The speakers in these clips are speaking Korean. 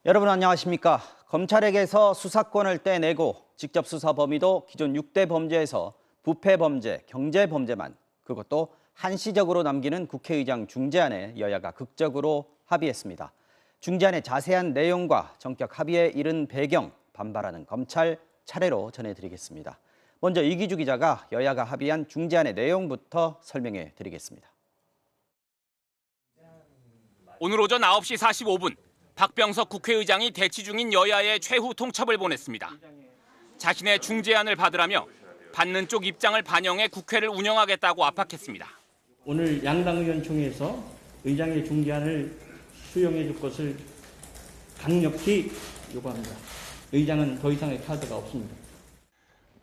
여러분 안녕하십니까? 검찰에게서 수사권을 떼내고 직접 수사 범위도 기존 6대 범죄에서 부패 범죄, 경제 범죄만, 그것도 한시적으로 남기는 국회의장 중재안에 여야가 극적으로 합의했습니다. 중재안의 자세한 내용과 전격 합의에 이른 배경, 반발하는 검찰 차례로 전해드리겠습니다. 먼저 이기주 기자가 여야가 합의한 중재안의 내용부터 설명해 드리겠습니다. 오늘 오전 9시 45분. 박병석 국회의장이 대치 중인 여야의 최후 통첩을 보냈습니다. 자신의 중재안을 받으라며 받는 쪽 입장을 반영해 국회를 운영하겠다고 압박했습니다. 오늘 양당 의원총회에서 의장의 중재안을 수용해 줄 것을 강력히 요구합니다. 의장은 더 이상의 카드가 없습니다.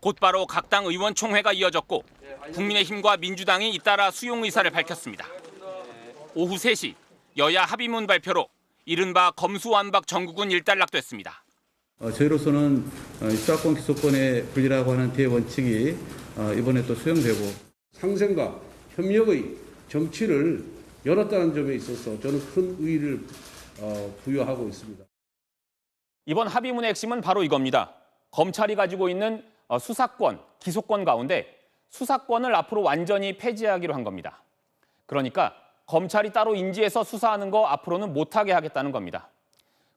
곧바로 각 당 의원총회가 이어졌고 국민의힘과 민주당이 잇따라 수용 의사를 밝혔습니다. 오후 3시 여야 합의문 발표로 이른바 검수완박 정국은 일단락됐습니다. 저희로서는 수사권 기소권의 분리라고 하는 대원칙이 이번에 또 수용되고 상생과 협력의 정치를 열었다는 점에 있어서 저는 큰 의의를 부여하고 있습니다. 이번 합의문의 핵심은 바로 이겁니다. 검찰이 가지고 있는 수사권, 기소권 가운데 수사권을 앞으로 완전히 폐지하기로 한 겁니다. 그러니까 검찰이 따로 인지해서 수사하는 거 앞으로는 못하게 하겠다는 겁니다.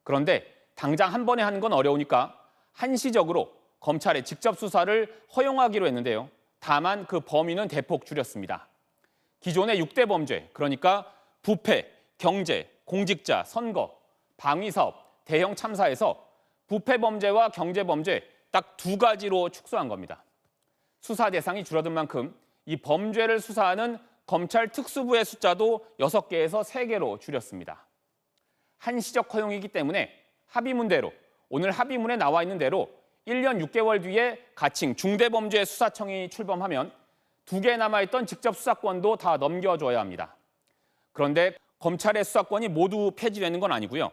그런데 당장 한 번에 하는 건 어려우니까 한시적으로 검찰의 직접 수사를 허용하기로 했는데요. 다만 그 범위는 대폭 줄였습니다. 기존의 6대 범죄, 그러니까 부패, 경제, 공직자, 선거, 방위사업, 대형 참사에서 부패 범죄와 경제 범죄 딱 2가지로 축소한 겁니다. 수사 대상이 줄어든 만큼 이 범죄를 수사하는 검찰 특수부의 숫자도 6개에서 3개로 줄였습니다. 한시적 허용이기 때문에 합의문대로, 오늘 합의문에 나와 있는 대로 1년 6개월 뒤에 가칭 중대범죄수사청이 출범하면 2개 남아있던 직접 수사권도 다 넘겨줘야 합니다. 그런데 검찰의 수사권이 모두 폐지되는 건 아니고요.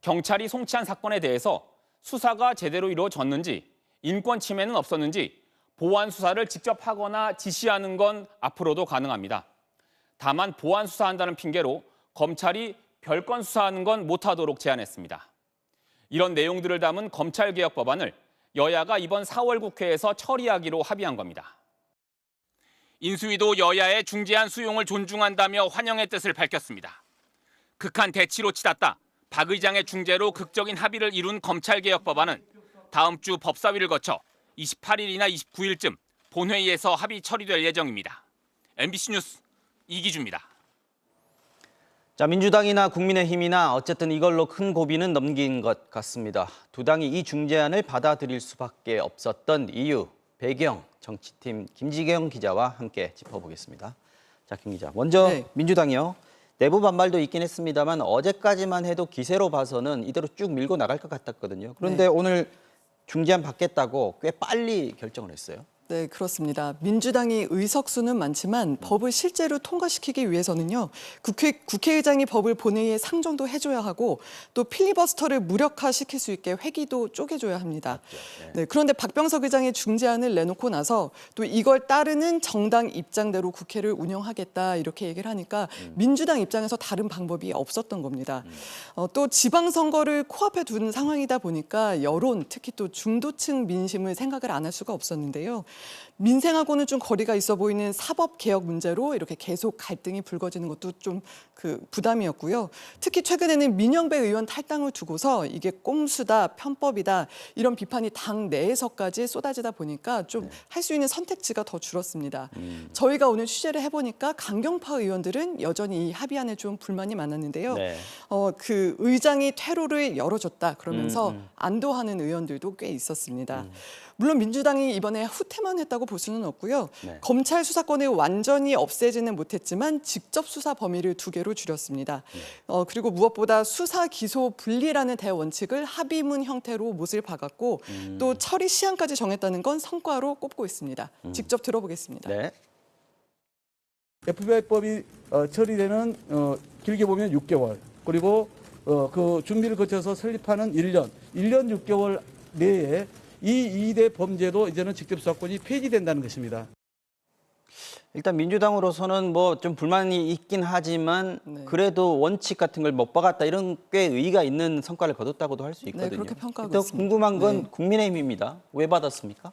경찰이 송치한 사건에 대해서 수사가 제대로 이루어졌는지, 인권 침해는 없었는지 보완 수사를 직접 하거나 지시하는 건 앞으로도 가능합니다. 다만 보완 수사한다는 핑계로 검찰이 별건 수사하는 건 못하도록 제안했습니다. 이런 내용들을 담은 검찰개혁 법안을 여야가 이번 4월 국회에서 처리하기로 합의한 겁니다. 인수위도 여야의 중재안 수용을 존중한다며 환영의 뜻을 밝혔습니다. 극한 대치로 치닫다 박 의장의 중재로 극적인 합의를 이룬 검찰개혁 법안은 다음 주 법사위를 거쳐 28일이나 29일쯤 본회의에서 합의 처리될 예정입니다. MBC 뉴스 이기주입니다. 자, 민주당이나 국민의힘이나 어쨌든 이걸로 큰 고비는 넘긴 것 같습니다. 두 당이 이 중재안을 받아들일 수밖에 없었던 이유, 배경, 정치팀 김지경 기자와 함께 짚어보겠습니다. 자, 김 기자. 먼저 민주당이요. 내부 반발도 있긴 했습니다만 어제까지만 해도 기세로 봐서는 이대로 쭉 밀고 나갈 것 같았거든요. 그런데 오늘 중재안 받겠다고 꽤 빨리 결정을 했어요. 네, 그렇습니다. 민주당이 의석수는 많지만 법을 실제로 통과시키기 위해서는요. 국회의장이 법을 본회의에 상정도 해줘야 하고 또 필리버스터를 무력화시킬 수 있게 회기도 쪼개줘야 합니다. 네, 그런데 박병석 의장의 중재안을 내놓고 나서 또 이걸 따르는 정당 입장대로 국회를 운영하겠다 이렇게 얘기를 하니까 민주당 입장에서 다른 방법이 없었던 겁니다. 또 지방선거를 코앞에 둔 상황이다 보니까 여론, 특히 또 중도층 민심을 생각을 안 할 수가 없었는데요. 민생하고는 좀 거리가 있어 보이는 사법개혁 문제로 이렇게 계속 갈등이 불거지는 것도 좀 부담이었고요. 특히 최근에는 민영배 의원 탈당을 두고서 이게 꼼수다, 편법이다 이런 비판이 당 내에서까지 쏟아지다 보니까 좀 할 수 있는 선택지가 더 줄었습니다. 저희가 오늘 취재를 해보니까 강경파 의원들은 여전히 이 합의안에 좀 불만이 많았는데요. 그 의장이 퇴로를 열어줬다 그러면서 안도하는 의원들도 꽤 있었습니다. 물론 민주당이 이번에 후퇴만 했다고 볼 수는 없고요. 검찰 수사권을 완전히 없애지는 못했지만 직접 수사 범위를 2개로 줄였습니다. 그리고 무엇보다 수사 기소 분리라는 대원칙을 합의문 형태로 못을 박았고 또 처리 시한까지 정했다는 건 성과로 꼽고 있습니다. 직접 들어보겠습니다. FBI법이 처리되는 길게 보면 6개월 그리고 그 준비를 거쳐서 설립하는 1년 6개월 내에 이 2대 범죄도 이제는 직접 수사권이 폐지된다는 것입니다. 일단 민주당으로서는 뭐 좀 불만이 있긴 하지만 네. 그래도 원칙 같은 걸 못 박았다 이런 꽤 의의가 있는 성과를 거뒀다고도 할 수 있거든요. 네, 그렇게 평가하고 또 있습니다. 궁금한 건 네. 국민의힘입니다. 왜 받았습니까?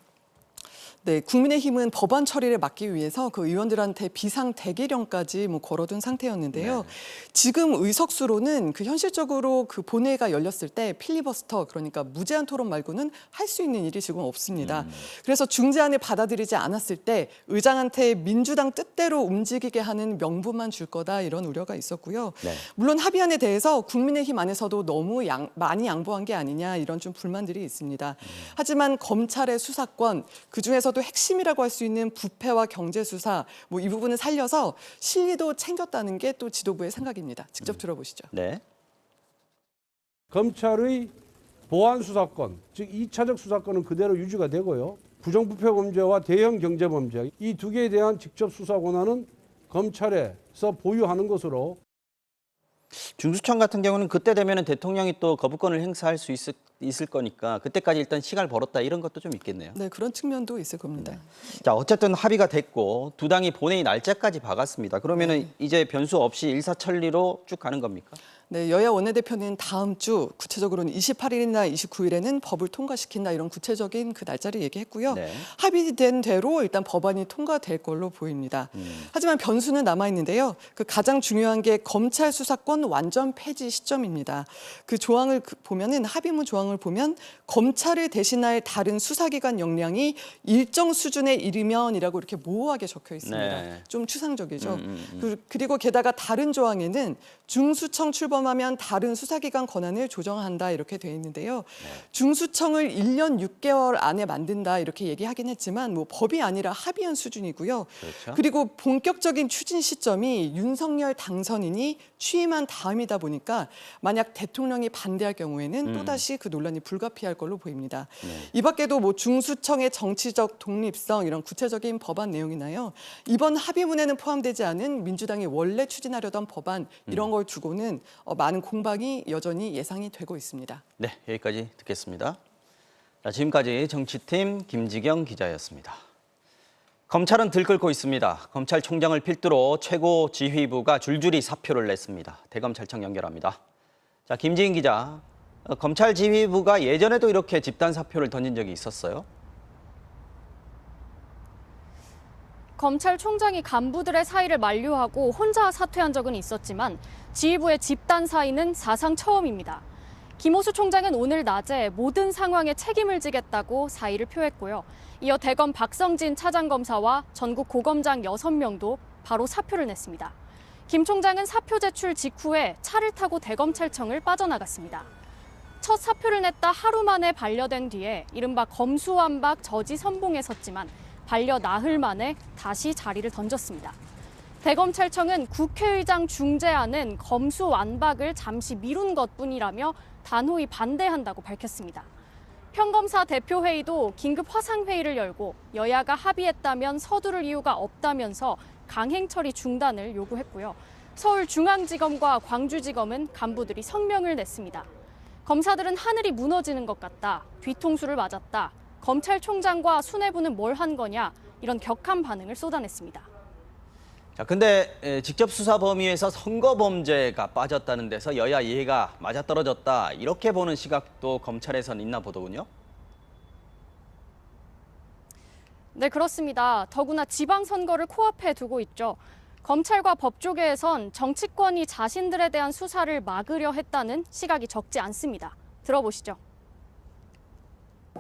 네, 국민의힘은 법안 처리를 막기 위해서 그 의원들한테 비상 대기령까지 걸어둔 상태였는데요. 지금 의석수로는 그 현실적으로 그 본회의가 열렸을 때 필리버스터 그러니까 무제한 토론 말고는 할 수 있는 일이 지금 없습니다. 그래서 중재안을 받아들이지 않았을 때 의장한테 민주당 뜻대로 움직이게 하는 명분만 줄 거다 이런 우려가 있었고요. 네. 물론 합의안에 대해서 국민의힘 안에서도 너무 많이 양보한 게 아니냐 이런 좀 불만들이 있습니다. 하지만 검찰의 수사권 그중에서도 핵심이라고 할 수 있는 부패와 경제 수사 이 부분을 살려서 실리도 챙겼다는 게 또 지도부의 생각입니다. 직접 들어보시죠. 네. 검찰의 보안 수사권, 즉 2차적 수사권은 그대로 유지가 되고요. 부정부패 범죄와 대형 경제 범죄 이 두 개에 대한 직접 수사 권한은 검찰에서 보유하는 것으로 중수청 같은 경우는 그때 되면은 대통령이 또 거부권을 행사할 수 있을 거니까 그때까지 일단 시간을 벌었다 이런 것도 좀 있겠네요. 네, 그런 측면도 있을 겁니다. 자, 어쨌든 합의가 됐고 두 당이 본회의 날짜까지 박았습니다. 그러면은 이제 변수 없이 일사천리로 쭉 가는 겁니까? 네, 여야 원내대표는 다음 주 구체적으로는 28일이나 29일에는 법을 통과시킨다 이런 구체적인 그 날짜를 얘기했고요. 네. 합의된 대로 일단 법안이 통과될 걸로 보입니다. 하지만 변수는 남아 있는데요. 그 가장 중요한 게 검찰 수사권 완전 폐지 시점입니다. 그 조항을 보면은 합의문 조항을 보면 검찰을 대신할 다른 수사기관 역량이 일정 수준에 이르면이라고 이렇게 모호하게 적혀 있습니다. 네. 좀 추상적이죠. 그리고 게다가 다른 조항에는 중수청 출범하면 다른 수사기관 권한을 조정한다 이렇게 돼 있는데요. 중수청을 1년 6개월 안에 만든다 이렇게 얘기하긴 했지만 법이 아니라 합의한 수준이고요. 그렇죠. 그리고 본격적인 추진 시점이 윤석열 당선인이 취임한 다음이다 보니까 만약 대통령이 반대할 경우에는 또다시 그 논란이 불가피할 걸로 보입니다. 이 밖에도 중수청의 정치적 독립성 이런 구체적인 법안 내용이나요. 이번 합의문에는 포함되지 않은 민주당이 원래 추진하려던 법안 이런 걸 두고는 많은 공방이 여전히 예상이 되고 있습니다. 네, 여기까지 듣겠습니다. 자, 지금까지 정치팀 김지경 기자였습니다. 검찰은 들끓고 있습니다. 검찰총장을 필두로 최고지휘부가 줄줄이 사표를 냈습니다. 대검찰청 연결합니다. 자, 김지인 기자, 검찰 지휘부가 예전에도 이렇게 집단 사표를 던진 적이 있었어요? 검찰총장이 간부들의 사의를 만류하고 혼자 사퇴한 적은 있었지만 지휘부의 집단 사의는 사상 처음입니다. 김호수 총장은 오늘 낮에 모든 상황에 책임을 지겠다고 사의를 표했고요. 이어 대검 박성진 차장검사와 전국 고검장 6명도 바로 사표를 냈습니다. 김 총장은 사표 제출 직후에 차를 타고 대검찰청을 빠져나갔습니다. 첫 사표를 냈다 하루 만에 반려된 뒤에 이른바 검수완박 저지 선봉에 섰지만 반려 나흘 만에 다시 자리를 던졌습니다. 대검찰청은 국회의장 중재안은 검수완박을 잠시 미룬 것뿐이라며 단호히 반대한다고 밝혔습니다. 평검사 대표회의도 긴급 화상회의를 열고 여야가 합의했다면 서두를 이유가 없다면서 강행처리 중단을 요구했고요. 서울중앙지검과 광주지검은 간부들이 성명을 냈습니다. 검사들은 하늘이 무너지는 것 같다, 뒤통수를 맞았다, 검찰총장과 수뇌부는 뭘 한 거냐 이런 격한 반응을 쏟아냈습니다. 자, 근데 직접 수사 범위에서 선거 범죄가 빠졌다는 데서 여야 이해가 맞아떨어졌다 이렇게 보는 시각도 검찰에선 있나 보더군요. 네, 그렇습니다. 더구나 지방선거를 코앞에 두고 있죠. 검찰과 법조계에선 정치권이 자신들에 대한 수사를 막으려 했다는 시각이 적지 않습니다. 들어보시죠.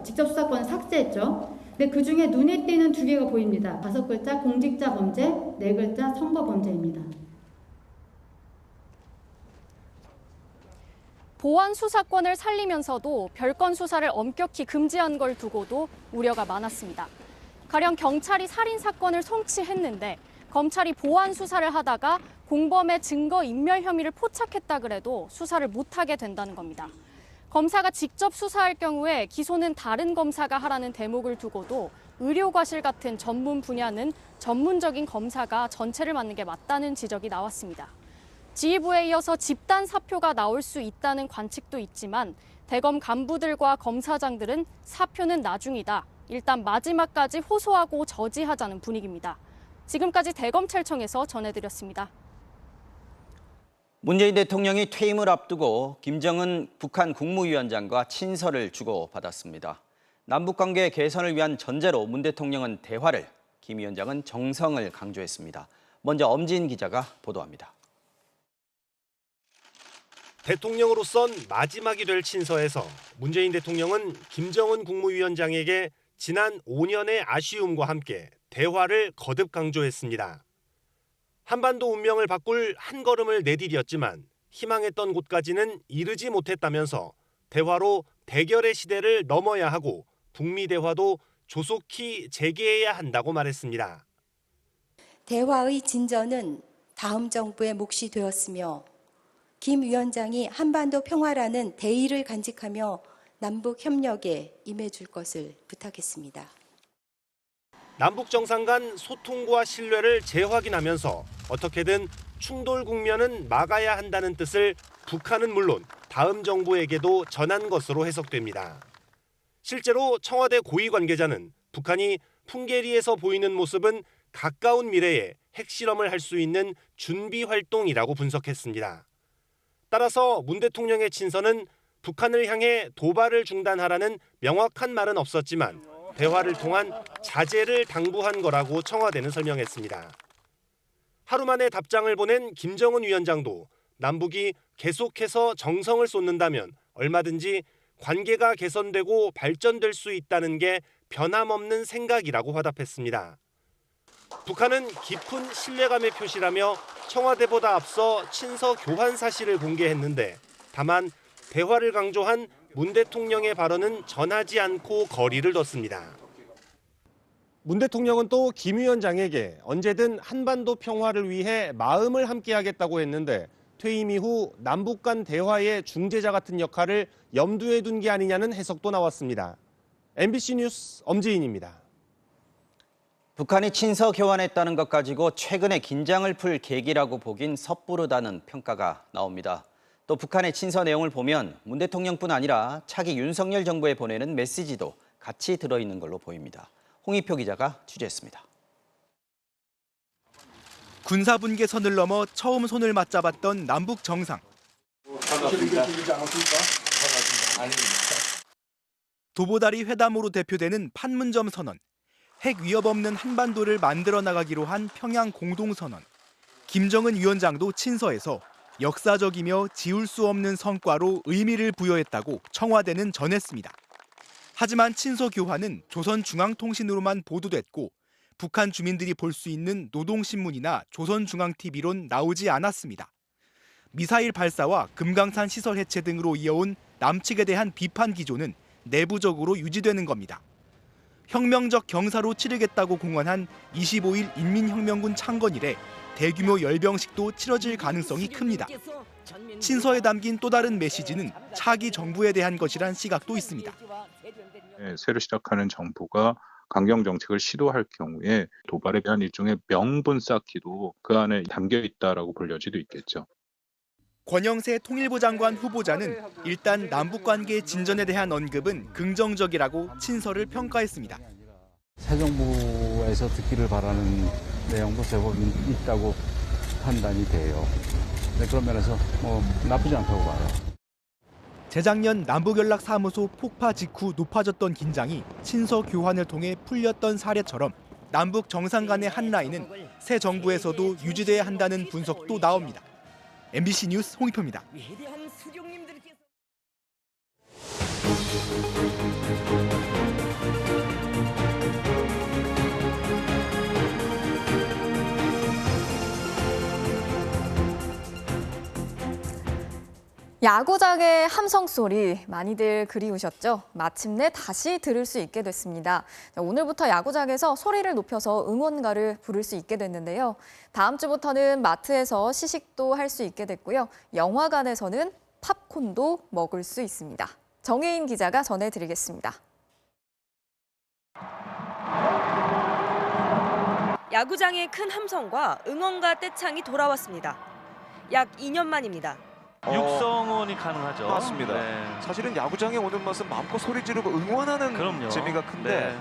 직접 수사권 삭제했죠. 근데 그중에 눈에 띄는 2개가 보입니다. 5글자 공직자 범죄, 4글자 선거 범죄입니다. 보안 수사권을 살리면서도 별건 수사를 엄격히 금지한 걸 두고도 우려가 많았습니다. 가령 경찰이 살인 사건을 송치했는데 검찰이 보안 수사를 하다가 공범의 증거 인멸 혐의를 포착했다 그래도 수사를 못하게 된다는 겁니다. 검사가 직접 수사할 경우에 기소는 다른 검사가 하라는 대목을 두고도 의료과실 같은 전문 분야는 전문적인 검사가 전체를 맡는 게 맞다는 지적이 나왔습니다. 지휘부에 이어서 집단 사표가 나올 수 있다는 관측도 있지만 대검 간부들과 검사장들은 사표는 나중이다, 일단 마지막까지 호소하고 저지하자는 분위기입니다. 지금까지 대검찰청에서 전해드렸습니다. 문재인 대통령이 퇴임을 앞두고 김정은 북한 국무위원장과 친서를 주고받았습니다. 남북관계 개선을 위한 전제로 문 대통령은 대화를, 김 위원장은 정성을 강조했습니다. 먼저 엄지인 기자가 보도합니다. 대통령으로선 마지막이 될 친서에서 문재인 대통령은 김정은 국무위원장에게 지난 5년의 아쉬움과 함께 대화를 거듭 강조했습니다. 한반도 운명을 바꿀 한 걸음을 내디뎠지만 희망했던 곳까지는 이르지 못했다면서 대화로 대결의 시대를 넘어야 하고 북미 대화도 조속히 재개해야 한다고 말했습니다. 대화의 진전은 다음 정부의 몫이 되었으며 김 위원장이 한반도 평화라는 대의를 간직하며 남북 협력에 임해줄 것을 부탁했습니다. 남북 정상 간 소통과 신뢰를 재확인하면서 어떻게든 충돌 국면은 막아야 한다는 뜻을 북한은 물론 다음 정부에게도 전한 것으로 해석됩니다. 실제로 청와대 고위 관계자는 북한이 풍계리에서 보이는 모습은 가까운 미래에 핵실험을 할 수 있는 준비 활동이라고 분석했습니다. 따라서 문 대통령의 친서는 북한을 향해 도발을 중단하라는 명확한 말은 없었지만 대화를 통한 자제를 당부한 거라고 청와대는 설명했습니다. 하루 만에 답장을 보낸 김정은 위원장도 남북이 계속해서 정성을 쏟는다면 얼마든지 관계가 개선되고 발전될 수 있다는 게 변함없는 생각이라고 화답했습니다. 북한은 깊은 신뢰감의 표시라며 청와대보다 앞서 친서 교환 사실을 공개했는데 다만 대화를 강조한 문 대통령의 발언은 전하지 않고 거리를 뒀습니다. 문 대통령은 또 김 위원장에게 언제든 한반도 평화를 위해 마음을 함께하겠다고 했는데 퇴임 이후 남북 간 대화의 중재자 같은 역할을 염두에 둔 게 아니냐는 해석도 나왔습니다. MBC 뉴스 엄지인입니다. 북한이 친서 교환했다는 것 가지고 최근에 긴장을 풀 계기라고 보긴 섣부르다는 평가가 나옵니다. 또 북한의 친서 내용을 보면 문 대통령뿐 아니라 차기 윤석열 정부에 보내는 메시지도 같이 들어있는 걸로 보입니다. 홍익표 기자가 취재했습니다. 군사분계선을 넘어 처음 손을 맞잡았던 남북 정상. 도보다리 회담으로 대표되는 판문점 선언. 핵 위협 없는 한반도를 만들어 나가기로 한 평양 공동선언. 김정은 위원장도 친서에서 역사적이며 지울 수 없는 성과로 의미를 부여했다고 청와대는 전했습니다. 하지만 친서 교환은 조선중앙통신으로만 보도됐고 북한 주민들이 볼 수 있는 노동신문이나 조선중앙TV론 나오지 않았습니다. 미사일 발사와 금강산 시설 해체 등으로 이어온 남측에 대한 비판 기조는 내부적으로 유지되는 겁니다. 혁명적 경사로 치르겠다고 공언한 25일 인민혁명군 창건일에 대규모 열병식도 치러질 가능성이 큽니다. 친서에 담긴 또 다른 메시지는 차기 정부에 대한 것이란 시각도 있습니다. 새로 시작하는 정부가 강경 정책을 시도할 경우에 도발에 대한 일종의 명분 쌓기도 그 안에 담겨 있다라고 볼 여지도 있겠죠. 권영세 통일부 장관 후보자는 일단 남북관계 진전에 대한 언급은 긍정적이라고 친서를 평가했습니다. 새 정부에서 듣기를 바라는 내용도 제법 있다고 판단이 돼요. 그런 면에서 나쁘지 않다고 봐요. 재작년 남북연락사무소 폭파 직후 높아졌던 긴장이 친서 교환을 통해 풀렸던 사례처럼 남북 정상 간의 한 라인은 새 정부에서도 유지돼야 한다는 분석도 나옵니다. MBC 뉴스 홍익표입니다. 야구장의 함성 소리 많이들 그리우셨죠? 마침내 다시 들을 수 있게 됐습니다. 오늘부터 야구장에서 소리를 높여서 응원가를 부를 수 있게 됐는데요. 다음 주부터는 마트에서 시식도 할 수 있게 됐고요. 영화관에서는 팝콘도 먹을 수 있습니다. 정혜인 기자가 전해드리겠습니다. 야구장의 큰 함성과 응원가 떼창이 돌아왔습니다. 약 2년 만입니다. 육성원이 가능하죠. 맞습니다. 네. 사실은 야구장에 오는 것은 마음껏 소리 지르고 응원하는 재미가 큰데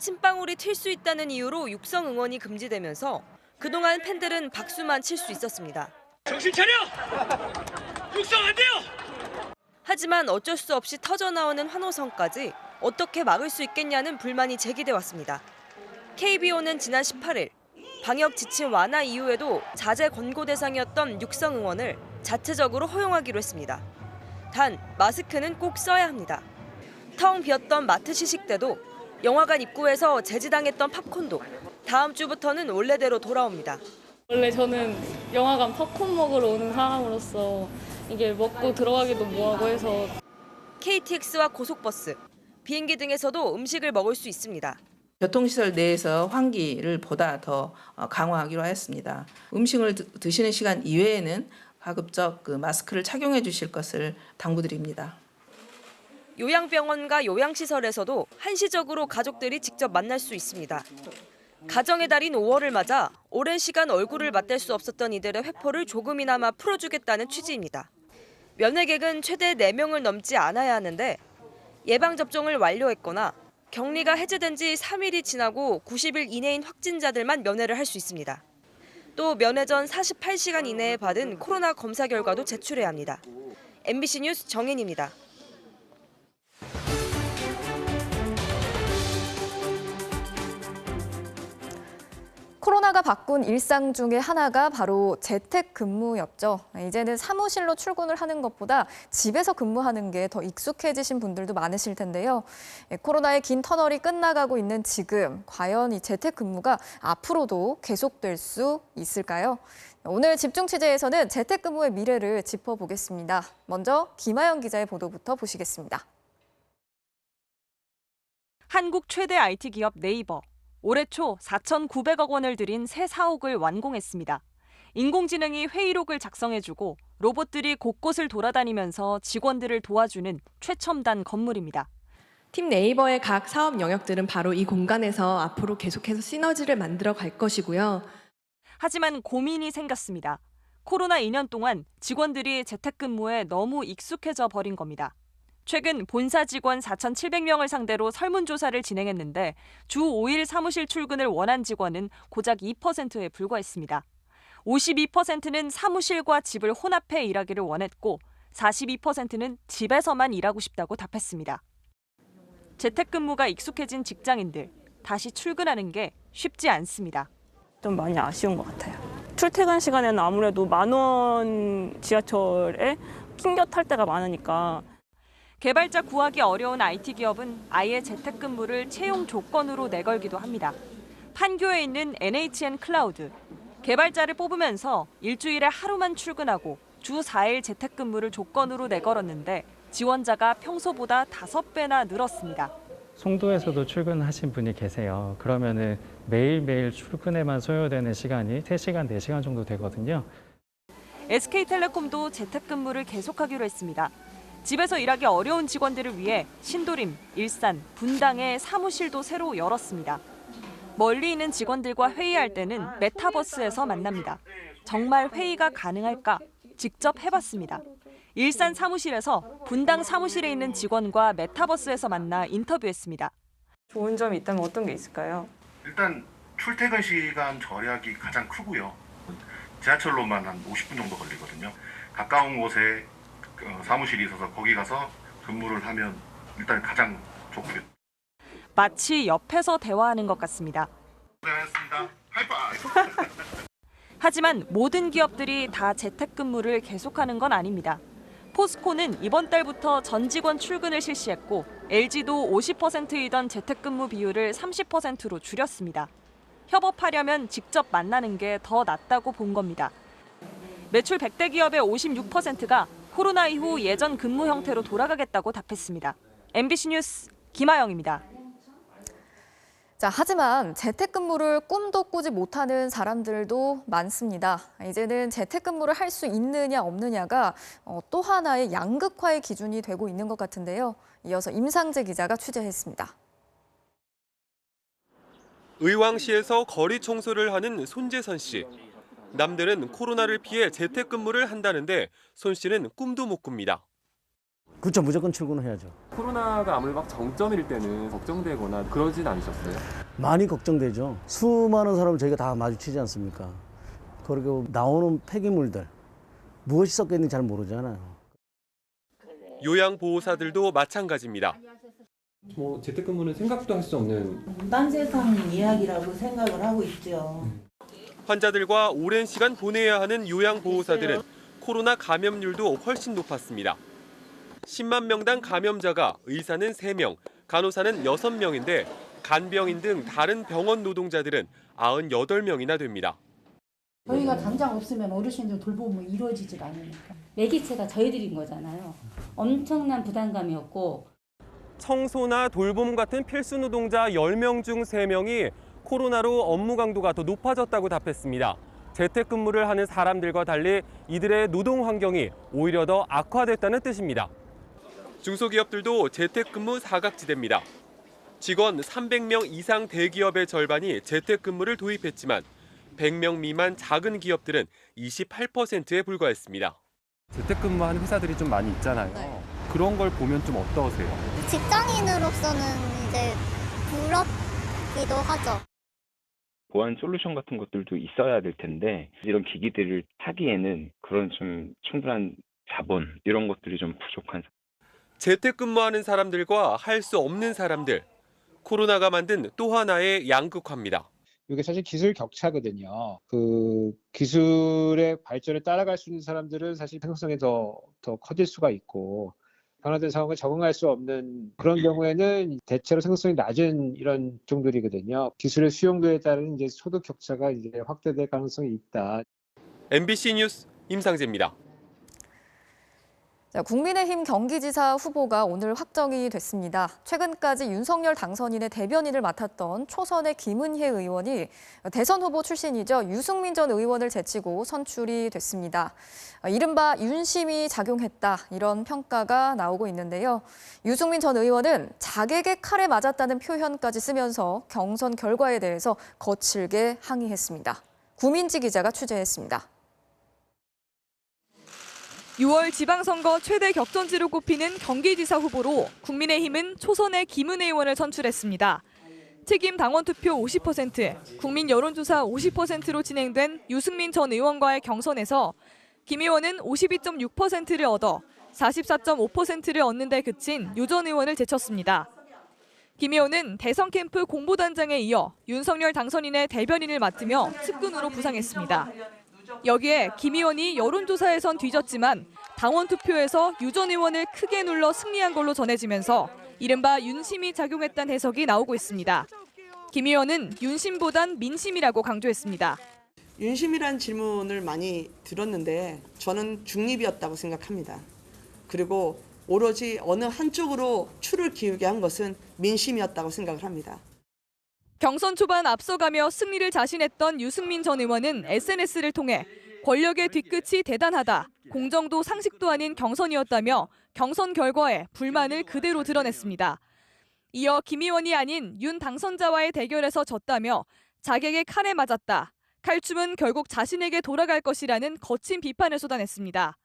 침방울이 튈 수 있다는 이유로 육성 응원이 금지되면서 그동안 팬들은 박수만 칠 수 있었습니다. 정신 차려! 육성 안 돼요! 하지만 어쩔 수 없이 터져나오는 환호성까지 어떻게 막을 수 있겠냐는 불만이 제기돼 왔습니다. KBO는 지난 18일 방역 지침 완화 이후에도 자제 권고 대상이었던 육성 응원을 자체적으로 허용하기로 했습니다. 단 마스크는 꼭 써야 합니다. 텅 비었던 마트 시식대도 영화관 입구에서 제지당했던 팝콘도 다음 주부터는 원래대로 돌아옵니다. 원래 저는 영화관 팝콘 먹으러 오는 사람으로서 이게 먹고 들어가기도 뭐하고 해서 KTX와 고속버스, 비행기 등에서도 음식을 먹을 수 있습니다. 교통시설 내에서 환기를 보다 더 강화하기로 하였습니다. 음식을 드시는 시간 이외에는 가급적 마스크를 착용해 주실 것을 당부드립니다. 요양병원과 요양시설에서도 한시적으로 가족들이 직접 만날 수 있습니다. 가정의 달인 5월을 맞아 오랜 시간 얼굴을 맞댈 수 없었던 이들의 회포를 조금이나마 풀어주겠다는 취지입니다. 면회객은 최대 4명을 넘지 않아야 하는데 예방접종을 완료했거나 격리가 해제된 지 3일이 지나고 90일 이내인 확진자들만 면회를 할 수 있습니다. 또 면회 전 48시간 이내에 받은 코로나 검사 결과도 제출해야 합니다. MBC 뉴스 정인입니다. 코로나가 바꾼 일상 중에 하나가 바로 재택근무였죠. 이제는 사무실로 출근을 하는 것보다 집에서 근무하는 게 더 익숙해지신 분들도 많으실 텐데요. 코로나의 긴 터널이 끝나가고 있는 지금, 과연 이 재택근무가 앞으로도 계속될 수 있을까요? 오늘 집중 취재에서는 재택근무의 미래를 짚어보겠습니다. 먼저 김하영 기자의 보도부터 보시겠습니다. 한국 최대 IT 기업 네이버. 올해 초 4,900억 원을 들인 새 사옥을 완공했습니다. 인공지능이 회의록을 작성해주고 로봇들이 곳곳을 돌아다니면서 직원들을 도와주는 최첨단 건물입니다. 팀 네이버의 각 사업 영역들은 바로 이 공간에서 앞으로 계속해서 시너지를 만들어 갈 것이고요. 하지만 고민이 생겼습니다. 코로나 2년 동안 직원들이 재택근무에 너무 익숙해져 버린 겁니다. 최근 본사 직원 4,700명을 상대로 설문조사를 진행했는데 주 5일 사무실 출근을 원한 직원은 고작 2%에 불과했습니다. 52%는 사무실과 집을 혼합해 일하기를 원했고 42%는 집에서만 일하고 싶다고 답했습니다. 재택근무가 익숙해진 직장인들, 다시 출근하는 게 쉽지 않습니다. 좀 많이 아쉬운 것 같아요. 출퇴근 시간에는 아무래도 10,000원 지하철에 낑겨 탈 때가 많으니까. 개발자 구하기 어려운 IT 기업은 아예 재택근무를 채용 조건으로 내걸기도 합니다. 판교에 있는 NHN 클라우드. 개발자를 뽑으면서 일주일에 하루만 출근하고 주 4일 재택근무를 조건으로 내걸었는데 지원자가 평소보다 5배나 늘었습니다. 송도에서도 출근하신 분이 계세요. 그러면은 매일매일 출근에만 소요되는 시간이 3시간, 4시간 정도 되거든요. SK텔레콤도 재택근무를 계속하기로 했습니다. 집에서 일하기 어려운 직원들을 위해 신도림, 일산, 분당에 사무실도 새로 열었습니다. 멀리 있는 직원들과 회의할 때는 메타버스에서 만납니다. 정말 회의가 가능할까? 직접 해봤습니다. 일산 사무실에서 분당 사무실에 있는 직원과 메타버스에서 만나 인터뷰했습니다. 좋은 점이 있다면 어떤 게 있을까요? 일단 출퇴근 시간 절약이 가장 크고요. 지하철로만 한 50분 정도 걸리거든요. 가까운 곳에 사무실이 있어서 거기 가서 근무를 하면 일단 가장 좋고요. 마치 옆에서 대화하는 것 같습니다. 고생하셨습니다. 하이파이브! 하지만 모든 기업들이 다 재택근무를 계속하는 건 아닙니다. 포스코는 이번 달부터 전 직원 출근을 실시했고 LG도 50%이던 재택근무 비율을 30%로 줄였습니다. 협업하려면 직접 만나는 게 더 낫다고 본 겁니다. 매출 100대 기업의 56%가 코로나 이후 예전 근무 형태로 돌아가겠다고 답했습니다. MBC 뉴스 김하영입니다. 자, 하지만 재택근무를 꿈도 꾸지 못하는 사람들도 많습니다. 이제는 재택근무를 할 수 있느냐 없느냐가 또 하나의 양극화의 기준이 되고 있는 것 같은데요. 이어서 임상재 기자가 취재했습니다. 의왕시에서 거리 청소를 하는 손재선 씨. 남들은 코로나를 피해 재택근무를 한다는데 손 씨는 꿈도 못 꿉니다. 그렇죠. 무조건 출근을 해야죠. 코로나가 아무래도 막 정점일 때는 걱정되거나 그러진 않으셨어요? 많이 걱정되죠. 수많은 사람을 저희가 다 마주치지 않습니까? 그리고 나오는 폐기물들 무엇이 섞여 있는지 잘 모르잖아요. 요양보호사들도 마찬가지입니다. 재택근무는 생각도 할 수 없는 딴 세상 이야기라고 생각을 하고 있죠. 환자들과 오랜 시간 보내야 하는 요양보호사들은 코로나 감염률도 훨씬 높았습니다. 10만 명당 감염자가 의사는 3명, 간호사는 6명인데 간병인 등 다른 병원 노동자들은 98명이나 됩니다. 저희가 당장 없으면 어르신들 돌보면 이루어지질 않으니까. 매기체가 저희들인 거잖아요. 엄청난 부담감이었고. 청소나 돌봄 같은 필수 노동자 10명 중 3명이 코로나로 업무 강도가 더 높아졌다고 답했습니다. 재택근무를 하는 사람들과 달리 이들의 노동 환경이 오히려 더 악화됐다는 뜻입니다. 중소기업들도 재택근무 사각지대입니다. 직원 300명 이상 대기업의 절반이 재택근무를 도입했지만 100명 미만 작은 기업들은 28%에 불과했습니다. 재택근무하는 회사들이 좀 많이 있잖아요. 네. 그런 걸 보면 좀 어떠세요? 직장인으로서는 이제 부럽기도 하죠. 보안 솔루션 같은 것들도 있어야 될 텐데 이런 기기들을 하기에는 그런 좀 충분한 자본 이런 것들이 좀 부족한. 재택근무하는 사람들과 할 수 없는 사람들. 코로나가 만든 또 하나의 양극화입니다. 이게 사실 기술 격차거든요. 그 기술의 발전에 따라갈 수 있는 사람들은 사실 생산성이 더 커질 수가 있고 변화된 상황에 적응할 수 없는 그런 경우에는 대체로 생산성이 낮은 이런 종들이거든요. 기술의 수용도에 따른 이제 소득 격차가 이제 확대될 가능성이 있다. MBC 뉴스 임상재입니다. 국민의힘 경기지사 후보가 오늘 확정이 됐습니다. 최근까지 윤석열 당선인의 대변인을 맡았던 초선의 김은혜 의원이 대선 후보 출신이죠. 유승민 전 의원을 제치고 선출이 됐습니다. 이른바 윤심이 작용했다, 이런 평가가 나오고 있는데요. 유승민 전 의원은 자객의 칼에 맞았다는 표현까지 쓰면서 경선 결과에 대해서 거칠게 항의했습니다. 구민지 기자가 취재했습니다. 6월 지방선거 최대 격전지로 꼽히는 경기지사 후보로 국민의힘은 초선의 김은혜 의원을 선출했습니다. 책임 당원 투표 50%, 국민 여론조사 50%로 진행된 유승민 전 의원과의 경선에서 김 의원은 52.6%를 얻어 44.5%를 얻는 데 그친 유 전 의원을 제쳤습니다. 김 의원은 대선 캠프 공보단장에 이어 윤석열 당선인의 대변인을 맡으며 측근으로 부상했습니다. 여기에 김 의원이 여론조사에선 뒤졌지만 당원 투표에서 유 전 의원을 크게 눌러 승리한 걸로 전해지면서 이른바 윤심이 작용했다는 해석이 나오고 있습니다. 김 의원은 윤심보단 민심이라고 강조했습니다. 윤심이란 질문을 많이 들었는데 저는 중립이었다고 생각합니다. 그리고 오로지 어느 한쪽으로 추를 기울게 한 것은 민심이었다고 생각을 합니다. 경선 초반 앞서가며 승리를 자신했던 유승민 전 의원은 SNS를 통해 권력의 뒤끝이 대단하다, 공정도 상식도 아닌 경선이었다며 경선 결과에 불만을 그대로 드러냈습니다. 이어 김 의원이 아닌 윤 당선자와의 대결에서 졌다며 자객의 칼에 맞았다, 칼춤은 결국 자신에게 돌아갈 것이라는 거친 비판을 쏟아냈습니다.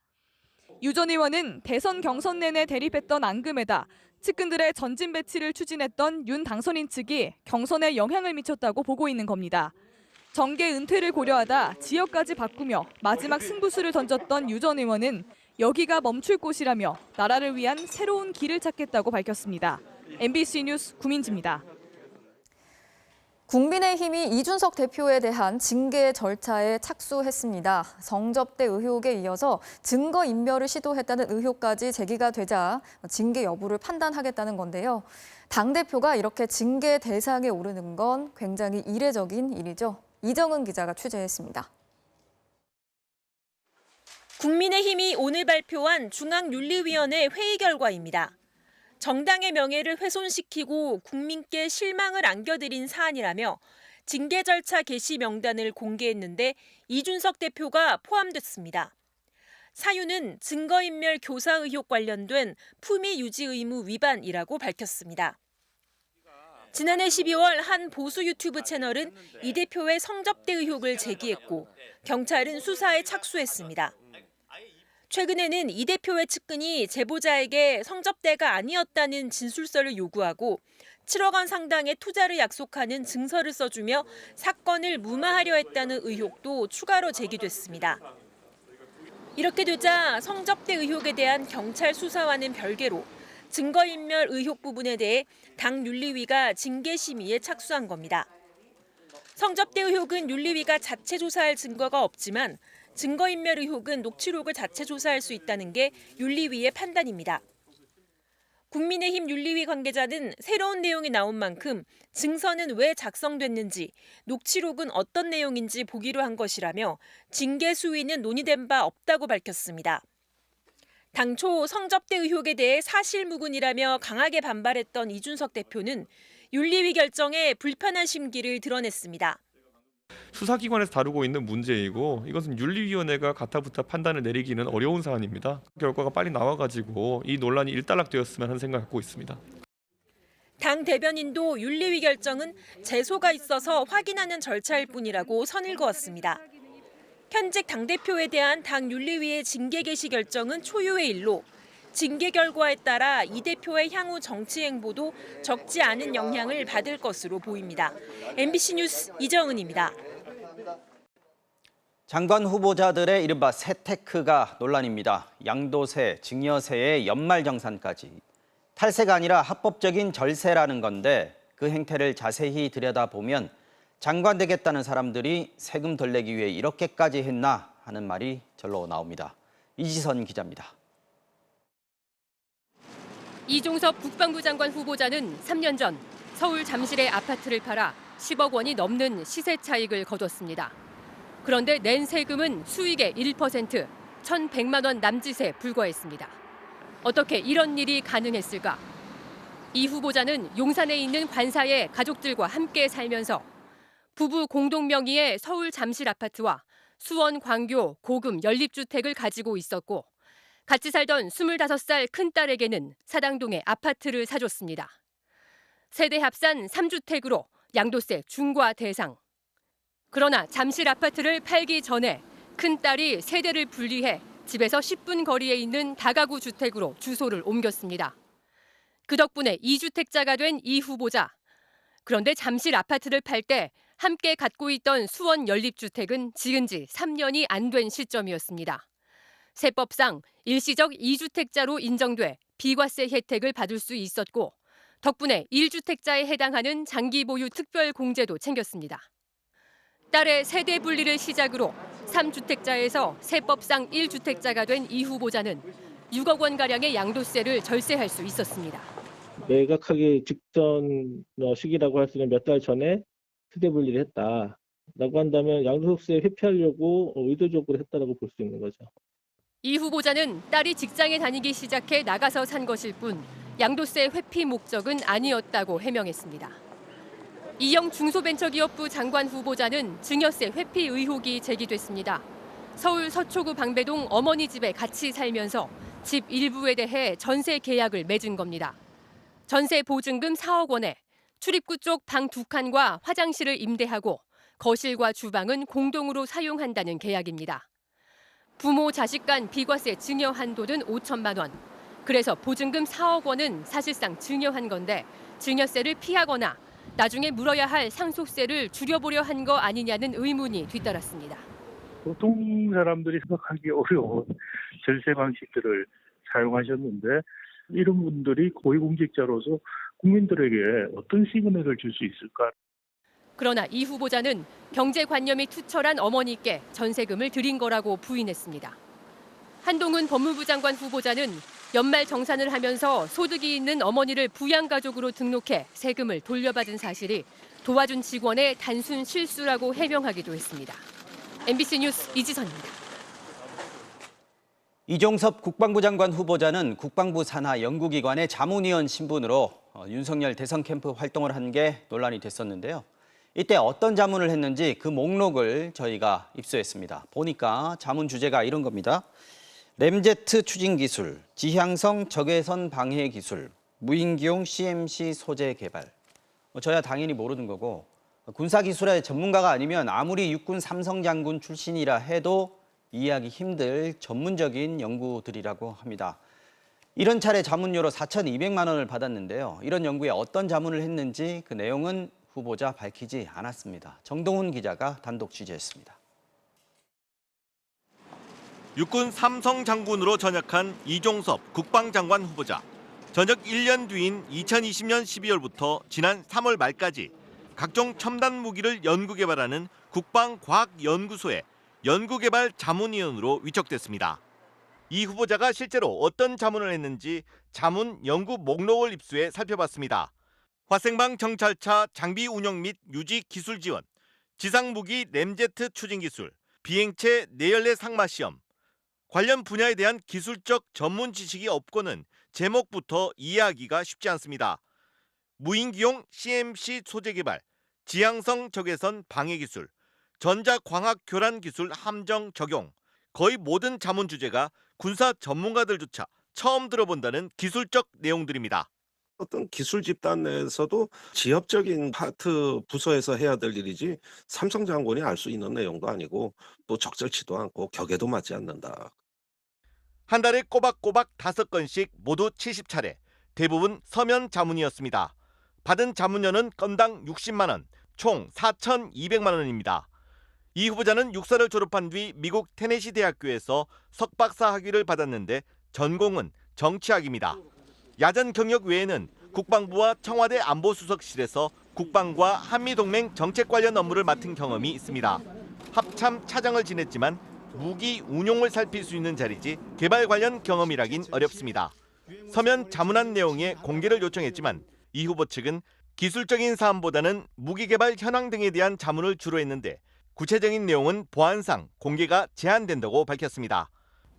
유 전 의원은 대선 경선 내내 대립했던 앙금에다 측근들의 전진 배치를 추진했던 윤 당선인 측이 경선에 영향을 미쳤다고 보고 있는 겁니다. 정계 은퇴를 고려하다 지역까지 바꾸며 마지막 승부수를 던졌던 유 전 의원은 여기가 멈출 곳이라며 나라를 위한 새로운 길을 찾겠다고 밝혔습니다. MBC 뉴스 구민지입니다. 국민의힘이 이준석 대표에 대한 징계 절차에 착수했습니다. 성접대 의혹에 이어서 증거인멸을 시도했다는 의혹까지 제기가 되자 징계 여부를 판단하겠다는 건데요. 당대표가 이렇게 징계 대상에 오르는 건 굉장히 이례적인 일이죠. 이정은 기자가 취재했습니다. 국민의힘이 오늘 발표한 중앙윤리위원회 회의 결과입니다. 정당의 명예를 훼손시키고 국민께 실망을 안겨드린 사안이라며 징계 절차 개시 명단을 공개했는데 이준석 대표가 포함됐습니다. 사유는 증거인멸 교사 의혹 관련된 품위 유지 의무 위반이라고 밝혔습니다. 지난해 12월 한 보수 유튜브 채널은 이 대표의 성접대 의혹을 제기했고 경찰은 수사에 착수했습니다. 최근에는 이 대표의 측근이 제보자에게 성접대가 아니었다는 진술서를 요구하고 7억 원 상당의 투자를 약속하는 증서를 써주며 사건을 무마하려 했다는 의혹도 추가로 제기됐습니다. 이렇게 되자 성접대 의혹에 대한 경찰 수사와는 별개로 증거인멸 의혹 부분에 대해 당 윤리위가 징계심의에 착수한 겁니다. 성접대 의혹은 윤리위가 자체 조사할 증거가 없지만 증거인멸 의혹은 녹취록을 자체 조사할 수 있다는 게 윤리위의 판단입니다. 국민의힘 윤리위 관계자는 새로운 내용이 나온 만큼 증서는 왜 작성됐는지, 녹취록은 어떤 내용인지 보기로 한 것이라며 징계 수위는 논의된 바 없다고 밝혔습니다. 당초 성접대 의혹에 대해 사실무근이라며 강하게 반발했던 이준석 대표는 윤리위 결정에 불편한 심기를 드러냈습니다. 수사기관에서 다루고 있는 문제이고 이것은 윤리위원회가 가타부타 판단을 내리기는 어려운 사안입니다. 결과가 빨리 나와가지고 이 논란이 일단락되었으면 하는 생각을 갖고 있습니다. 당 대변인도 윤리위 결정은 제소가 있어서 확인하는 절차일 뿐이라고 선을 그었습니다. 현직 당대표에 대한 당 윤리위의 징계 개시 결정은 초유의 일로 징계 결과에 따라 이 대표의 향후 정치 행보도 적지 않은 영향을 받을 것으로 보입니다. MBC 뉴스 이정은입니다. 장관 후보자들의 이른바 세테크가 논란입니다. 양도세, 증여세의 연말정산까지. 탈세가 아니라 합법적인 절세라는 건데 그 행태를 자세히 들여다보면 장관 되겠다는 사람들이 세금 덜 내기 위해 이렇게까지 했나 하는 말이 절로 나옵니다. 이지선 기자입니다. 이종섭 국방부 장관 후보자는 3년 전 서울 잠실의 아파트를 팔아 10억 원이 넘는 시세 차익을 거뒀습니다. 그런데 낸 세금은 수익의 1%, 1,100만 원 남짓에 불과했습니다. 어떻게 이런 일이 가능했을까? 이 후보자는 용산에 있는 관사의 가족들과 함께 살면서 부부 공동 명의의 서울 잠실 아파트와 수원 광교 고금 연립주택을 가지고 있었고 같이 살던 25살 큰딸에게는 사당동에 아파트를 사줬습니다. 세대 합산 3주택으로 양도세 중과 대상. 그러나 잠실 아파트를 팔기 전에 큰딸이 세대를 분리해 집에서 10분 거리에 있는 다가구 주택으로 주소를 옮겼습니다. 그 덕분에 2주택자가 된 이 후보자. 그런데 잠실 아파트를 팔 때 함께 갖고 있던 수원 연립주택은 지은 지 3년이 안 된 시점이었습니다. 세법상 일시적 2주택자로 인정돼 비과세 혜택을 받을 수 있었고 덕분에 1주택자에 해당하는 장기 보유 특별 공제도 챙겼습니다. 딸의 세대 분리를 시작으로 3주택자에서 세법상 1주택자가 된 이 후보자는 6억 원가량의 양도세를 절세할 수 있었습니다. 매각하기 직전 시기라고 할 수 있는 몇 달 전에 세대 분리를 했다라고 한다면 양도세 회피하려고 의도적으로 했다라고 볼 수 있는 거죠. 이 후보자는 딸이 직장에 다니기 시작해 나가서 산 것일 뿐 양도세 회피 목적은 아니었다고 해명했습니다. 이영 중소벤처기업부 장관 후보자는 증여세 회피 의혹이 제기됐습니다. 서울 서초구 방배동 어머니 집에 같이 살면서 집 일부에 대해 전세 계약을 맺은 겁니다. 전세 보증금 4억 원에 출입구 쪽 방 2칸과 화장실을 임대하고 거실과 주방은 공동으로 사용한다는 계약입니다. 부모 자식 간 비과세 증여 한도는 5천만 원. 그래서 보증금 4억 원은 사실상 증여한 건데 증여세를 피하거나 나중에 물어야 할 상속세를 줄여보려 한 거 아니냐는 의문이 뒤따랐습니다. 보통 사람들이 생각하기 어려운 절세 방식들을 사용하셨는데 이런 분들이 고위공직자로서 국민들에게 어떤 시그널을 줄 수 있을까? 그러나 이 후보자는 경제관념이 투철한 어머니께 전세금을 드린 거라고 부인했습니다. 한동훈 법무부 장관 후보자는 연말 정산을 하면서 소득이 있는 어머니를 부양가족으로 등록해 세금을 돌려받은 사실이 도와준 직원의 단순 실수라고 해명하기도 했습니다. MBC 뉴스 이지선입니다. 이종섭 국방부 장관 후보자는 국방부 산하 연구기관의 자문위원 신분으로 윤석열 대선 캠프 활동을 한 게 논란이 됐었는데요. 이때 어떤 자문을 했는지 그 목록을 저희가 입수했습니다. 보니까 자문 주제가 이런 겁니다. 램제트 추진 기술, 지향성 적외선 방해 기술, 무인기용 CMC 소재 개발. 저야 당연히 모르는 거고 군사 기술의 전문가가 아니면 아무리 육군 삼성 장군 출신이라 해도 이해하기 힘들 전문적인 연구들이라고 합니다. 이런 차례 자문료로 4,200만 원을 받았는데요. 이런 연구에 어떤 자문을 했는지 그 내용은 후보자 밝히지 않았습니다. 정동훈 기자가 단독 취재했습니다. 육군 삼성 장군으로 전역한 이종섭 국방장관 후보자. 전역 1년 뒤인 2020년 12월부터 지난 3월 말까지 각종 첨단 무기를 연구개발하는 국방과학연구소의 연구개발 자문위원으로 위촉됐습니다. 이 후보자가 실제로 어떤 자문을 했는지 자문 연구 목록을 입수해 살펴봤습니다. 화생방 정찰차 장비 운영 및 유지 기술 지원, 지상무기 램제트 추진 기술, 비행체 내연례 상마 시험, 관련 분야에 대한 기술적 전문 지식이 없고는 제목부터 이해하기가 쉽지 않습니다. 무인기용 CMC 소재 개발, 지향성 적외선 방해 기술, 전자광학 교란 기술 함정 적용, 거의 모든 자문 주제가 군사 전문가들조차 처음 들어본다는 기술적 내용들입니다. 어떤 기술 집단 내에서도 지역적인 파트 부서에서 해야 될 일이지 삼성 장관이 알 수 있는 내용도 아니고 또 적절치도 않고 격에도 맞지 않는다. 한 달에 꼬박꼬박 5건씩 모두 70차례, 대부분 서면 자문이었습니다. 받은 자문료는 건당 60만 원, 총 4,200만 원입니다. 이 후보자는 육사를 졸업한 뒤 미국 테네시 대학교에서 석박사 학위를 받았는데 전공은 정치학입니다. 야전 경력 외에는 국방부와 청와대 안보수석실에서 국방과 한미동맹 정책 관련 업무를 맡은 경험이 있습니다. 합참 차장을 지냈지만 무기 운용을 살필 수 있는 자리지 개발 관련 경험이라긴 어렵습니다. 서면 자문한 내용의 공개를 요청했지만 이 후보 측은 기술적인 사안보다는 무기 개발 현황 등에 대한 자문을 주로 했는데 구체적인 내용은 보안상 공개가 제한된다고 밝혔습니다.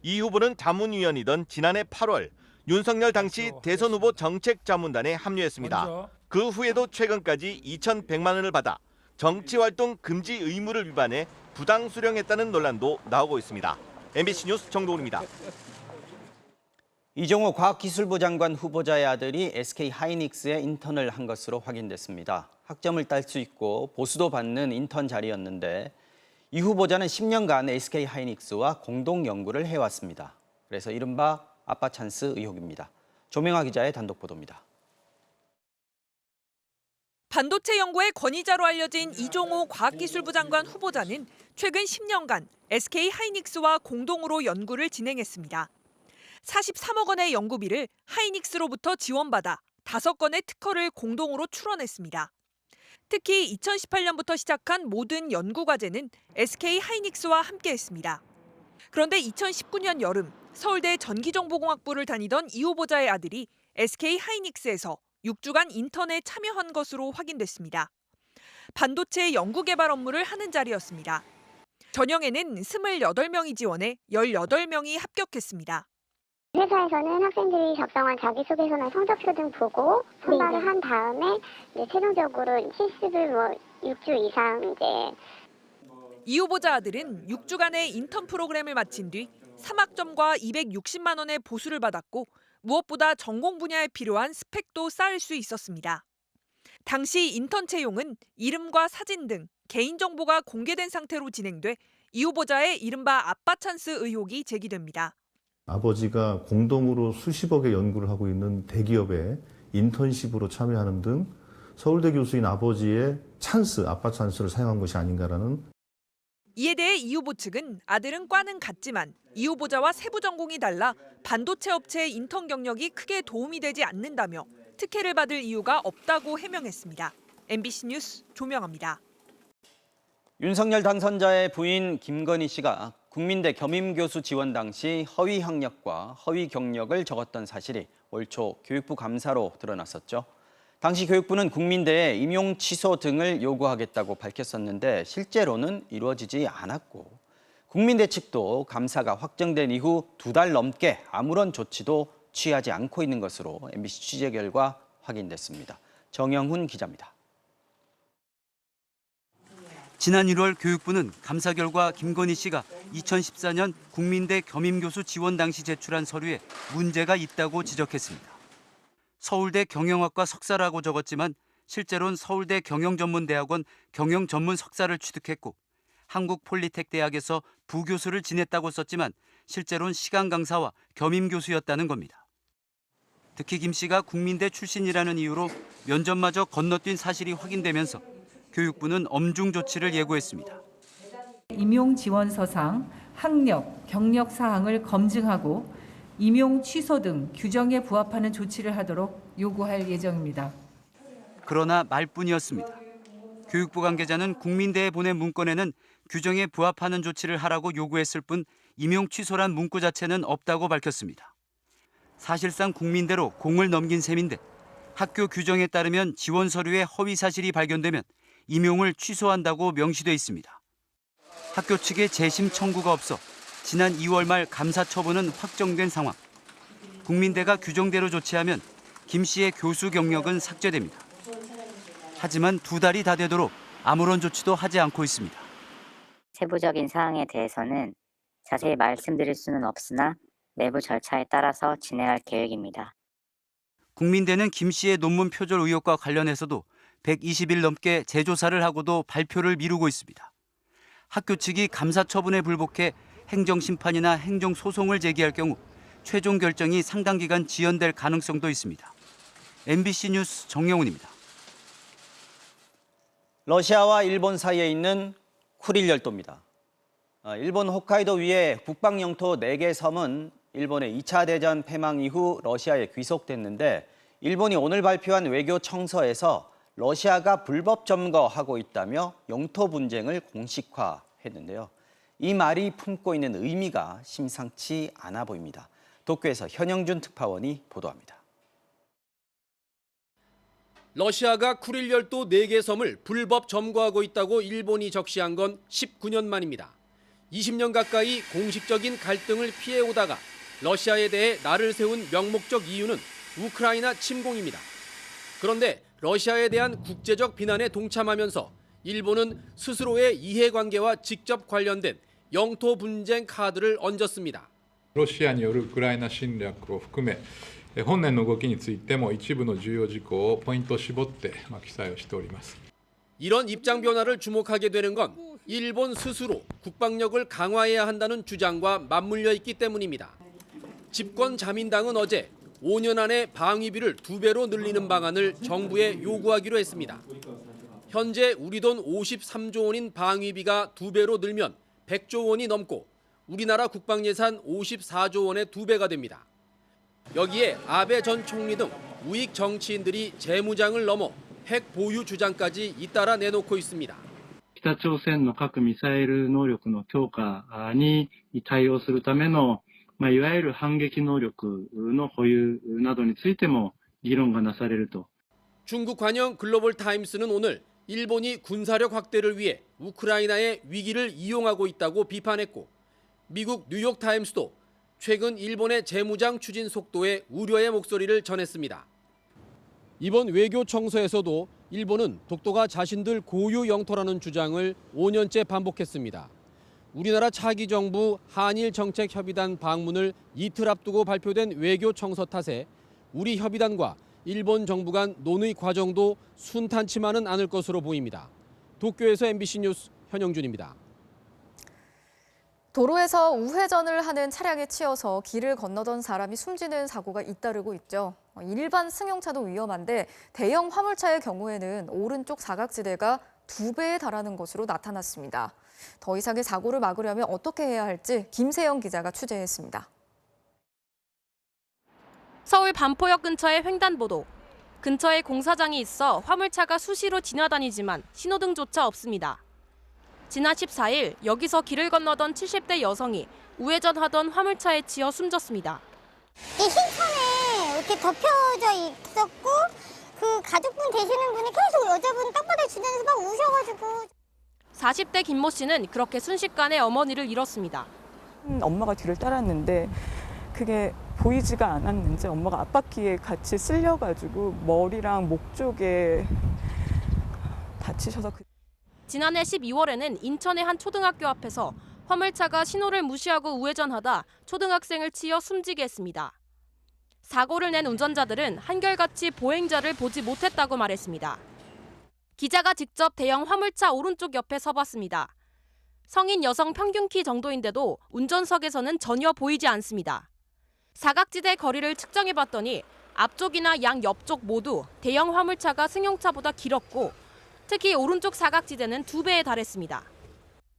이 후보는 자문위원이던 지난해 8월 윤석열 당시 대선 후보 정책자문단에 합류했습니다. 그 후에도 최근까지 2,100만 원을 받아 정치활동 금지 의무를 위반해 부당 수령했다는 논란도 나오고 있습니다. MBC 뉴스 정동훈입니다. 이종호 과학기술부 장관 후보자의 아들이 SK 하이닉스에 인턴을 한 것으로 확인됐습니다. 학점을 딸 수 있고 보수도 받는 인턴 자리였는데 이 후보자는 10년간 SK 하이닉스와 공동 연구를 해왔습니다. 그래서 이른바 아빠 찬스 의혹입니다. 조명아 기자의 단독 보도입니다. 반도체 연구의 권위자로 알려진 이종호 과학기술부 장관 후보자는 최근 10년간 SK 하이닉스와 공동으로 연구를 진행했습니다. 43억 원의 연구비를 하이닉스로부터 지원받아 5건의 특허를 공동으로 출원했습니다. 특히 2018년부터 시작한 모든 연구 과제는 SK 하이닉스와 함께했습니다. 그런데 2019년 여름 서울대 전기정보공학부를 다니던 이 후보자의 아들이 SK 하이닉스에서 6주간 인턴에 참여한 것으로 확인됐습니다. 반도체 연구개발 업무를 하는 자리였습니다. 전형에는 28명이 지원해 18명이 합격했습니다. 회사에서는 학생들이 작성한 자기소개서나 성적표 등 보고 선발을 한 다음에 최종적으로 실습을 6주 이상 이 후보자 아들은 6주간의 인턴 프로그램을 마친 뒤 3학점과 260만 원의 보수를 받았고 무엇보다 전공 분야에 필요한 스펙도 쌓을 수 있었습니다. 당시 인턴 채용은 이름과 사진 등 개인정보가 공개된 상태로 진행돼 이 후보자의 이른바 아빠 찬스 의혹이 제기됩니다. 아버지가 공동으로 수십억의 연구를 하고 있는 대기업에 인턴십으로 참여하는 등 서울대 교수인 아버지의 찬스, 아빠 찬스를 사용한 것이 아닌가라는. 이에 대해 이 후보 측은 아들은 과는 같지만 이 후보자와 세부 전공이 달라 반도체 업체의 인턴 경력이 크게 도움이 되지 않는다며 특혜를 받을 이유가 없다고 해명했습니다. MBC 뉴스 조명아입니다. 윤석열 당선자의 부인 김건희 씨가 국민대 겸임교수 지원 당시 허위 학력과 허위 경력을 적었던 사실이 올 초 교육부 감사로 드러났었죠. 당시 교육부는 국민대에 임용 취소 등을 요구하겠다고 밝혔었는데 실제로는 이루어지지 않았고 국민대 측도 감사가 확정된 이후 2달 넘게 아무런 조치도 취하지 않고 있는 것으로 MBC 취재 결과 확인됐습니다. 정영훈 기자입니다. 지난 1월 교육부는 감사 결과 김건희 씨가 2014년 국민대 겸임교수 지원 당시 제출한 서류에 문제가 있다고 지적했습니다. 서울대 경영학과 석사라고 적었지만 실제로는 서울대 경영전문대학원 경영전문 석사를 취득했고 한국폴리텍대학에서 부교수를 지냈다고 썼지만 실제로는 시간 강사와 겸임 교수였다는 겁니다. 특히 김 씨가 국민대 출신이라는 이유로 면접마저 건너뛴 사실이 확인되면서 교육부는 엄중 조치를 예고했습니다. 임용 지원서상 학력, 경력 사항을 검증하고 임용 취소 등 규정에 부합하는 조치를 하도록 요구할 예정입니다. 그러나 말뿐이었습니다. 교육부 관계자는 국민대에 보낸 문건에는 규정에 부합하는 조치를 하라고 요구했을 뿐 임용 취소란 문구 자체는 없다고 밝혔습니다. 사실상 국민대로 공을 넘긴 셈인데 학교 규정에 따르면 지원 서류에 허위 사실이 발견되면 임용을 취소한다고 명시돼 있습니다. 학교 측의 재심 청구가 없어 지난 2월 말 감사 처분은 확정된 상황. 국민대가 규정대로 조치하면 김 씨의 교수 경력은 삭제됩니다. 하지만 2달이 다 되도록 아무런 조치도 하지 않고 있습니다. 세부적인 사항에 대해서는 자세히 말씀드릴 수는 없으나 내부 절차에 따라서 진행할 계획입니다. 국민대는 김 씨의 논문 표절 의혹과 관련해서도 120일 넘게 재조사를 하고도 발표를 미루고 있습니다. 학교 측이 감사 처분에 불복해 행정심판이나 행정소송을 제기할 경우 최종 결정이 상당 기간 지연될 가능성도 있습니다. MBC 뉴스 정영훈입니다. 러시아와 일본 사이에 있는 쿠릴 열도입니다. 일본 홋카이도 위의 북방 영토 4개 섬은 일본의 2차 대전 패망 이후 러시아에 귀속됐는데 일본이 오늘 발표한 외교 청서에서 러시아가 불법 점거하고 있다며 영토 분쟁을 공식화했는데요. 이 말이 품고 있는 의미가 심상치 않아 보입니다. 도쿄에서 현영준 특파원이 보도합니다. 러시아가 쿠릴 열도 4개 섬을 불법 점거하고 있다고 일본이 적시한 건 19년 만입니다. 20년 가까이 공식적인 갈등을 피해오다가 러시아에 대해 날을 세운 명목적 이유는 우크라이나 침공입니다. 그런데 러시아에 대한 국제적 비난에 동참하면서 일본은 스스로의 이해관계와 직접 관련된 영토 분쟁 카드를 얹었습니다. ロシアによるウクライナ侵略を含め本年の動きについても一部の重要事項をポイントを絞って記載をしております。 이런 입장 변화를 주목하게 되는 건 일본 스스로 국방력을 강화해야 한다는 주장과 맞물려 있기 때문입니다. 집권 자민당은 어제 5년 안에 방위비를 2배로 늘리는 방안을 정부에 요구하기로 했습니다. 현재 우리 돈 53조 원인 방위비가 2배로 늘면 100조 원이 넘고 우리나라 국방 예산 54조 원의 2배가 됩니다. 여기에 아베 전 총리 등 우익 정치인들이 재무장을 넘어 핵 보유 주장까지 잇따라 내놓고 있습니다. 北朝鮮の核ミサイル能力の強化に対応するためのいわゆる反撃能力の保有などについても議論がなされると. 중국 관영 글로벌 타임스는 오늘 일본이 군사력 확대를 위해 우크라이나의 위기를 이용하고 있다고 비판했고 미국 뉴욕 타임스도 최근 일본의 재무장 추진 속도에 우려의 목소리를 전했습니다. 이번 외교 청서에서도 일본은 독도가 자신들 고유 영토라는 주장을 5년째 반복했습니다. 우리나라 차기 정부 한일 정책 협의단 방문을 이틀 앞두고 발표된 외교 청서 탓에 우리 협의단과 일본 정부 간 논의 과정도 순탄치만은 않을 것으로 보입니다. 도쿄에서 MBC 뉴스 현영준입니다. 도로에서 우회전을 하는 차량에 치여서 길을 건너던 사람이 숨지는 사고가 잇따르고 있죠. 일반 승용차도 위험한데 대형 화물차의 경우에는 오른쪽 사각지대가 2배에 달하는 것으로 나타났습니다. 더 이상의 사고를 막으려면 어떻게 해야 할지 김세영 기자가 취재했습니다. 서울 반포역 근처의 횡단보도. 근처에 공사장이 있어 화물차가 수시로 지나다니지만 신호등조차 없습니다. 지난 14일 여기서 길을 건너던 70대 여성이 우회전하던 화물차에 치여 숨졌습니다. 이 흰천에 이렇게 덮여져 있었고 그 가족분 되시는 분이 계속 여자분 땅바닥 주변에서 막 우셔가지고. 40대 김모 씨는 그렇게 순식간에 어머니를 잃었습니다. 엄마가 뒤를 따랐는데 그게 보이지가 않았는지 엄마가 앞바퀴에 같이 쓸려가지고 머리랑 목 쪽에 다치셔서. 지난해 12월에는 인천의 한 초등학교 앞에서 화물차가 신호를 무시하고 우회전하다 초등학생을 치여 숨지게 했습니다. 사고를 낸 운전자들은 한결같이 보행자를 보지 못했다고 말했습니다. 기자가 직접 대형 화물차 오른쪽 옆에 서봤습니다. 성인 여성 평균 키 정도인데도 운전석에서는 전혀 보이지 않습니다. 사각지대 거리를 측정해봤더니 앞쪽이나 양 옆쪽 모두 대형 화물차가 승용차보다 길었고 특히 오른쪽 사각지대는 2배에 달했습니다.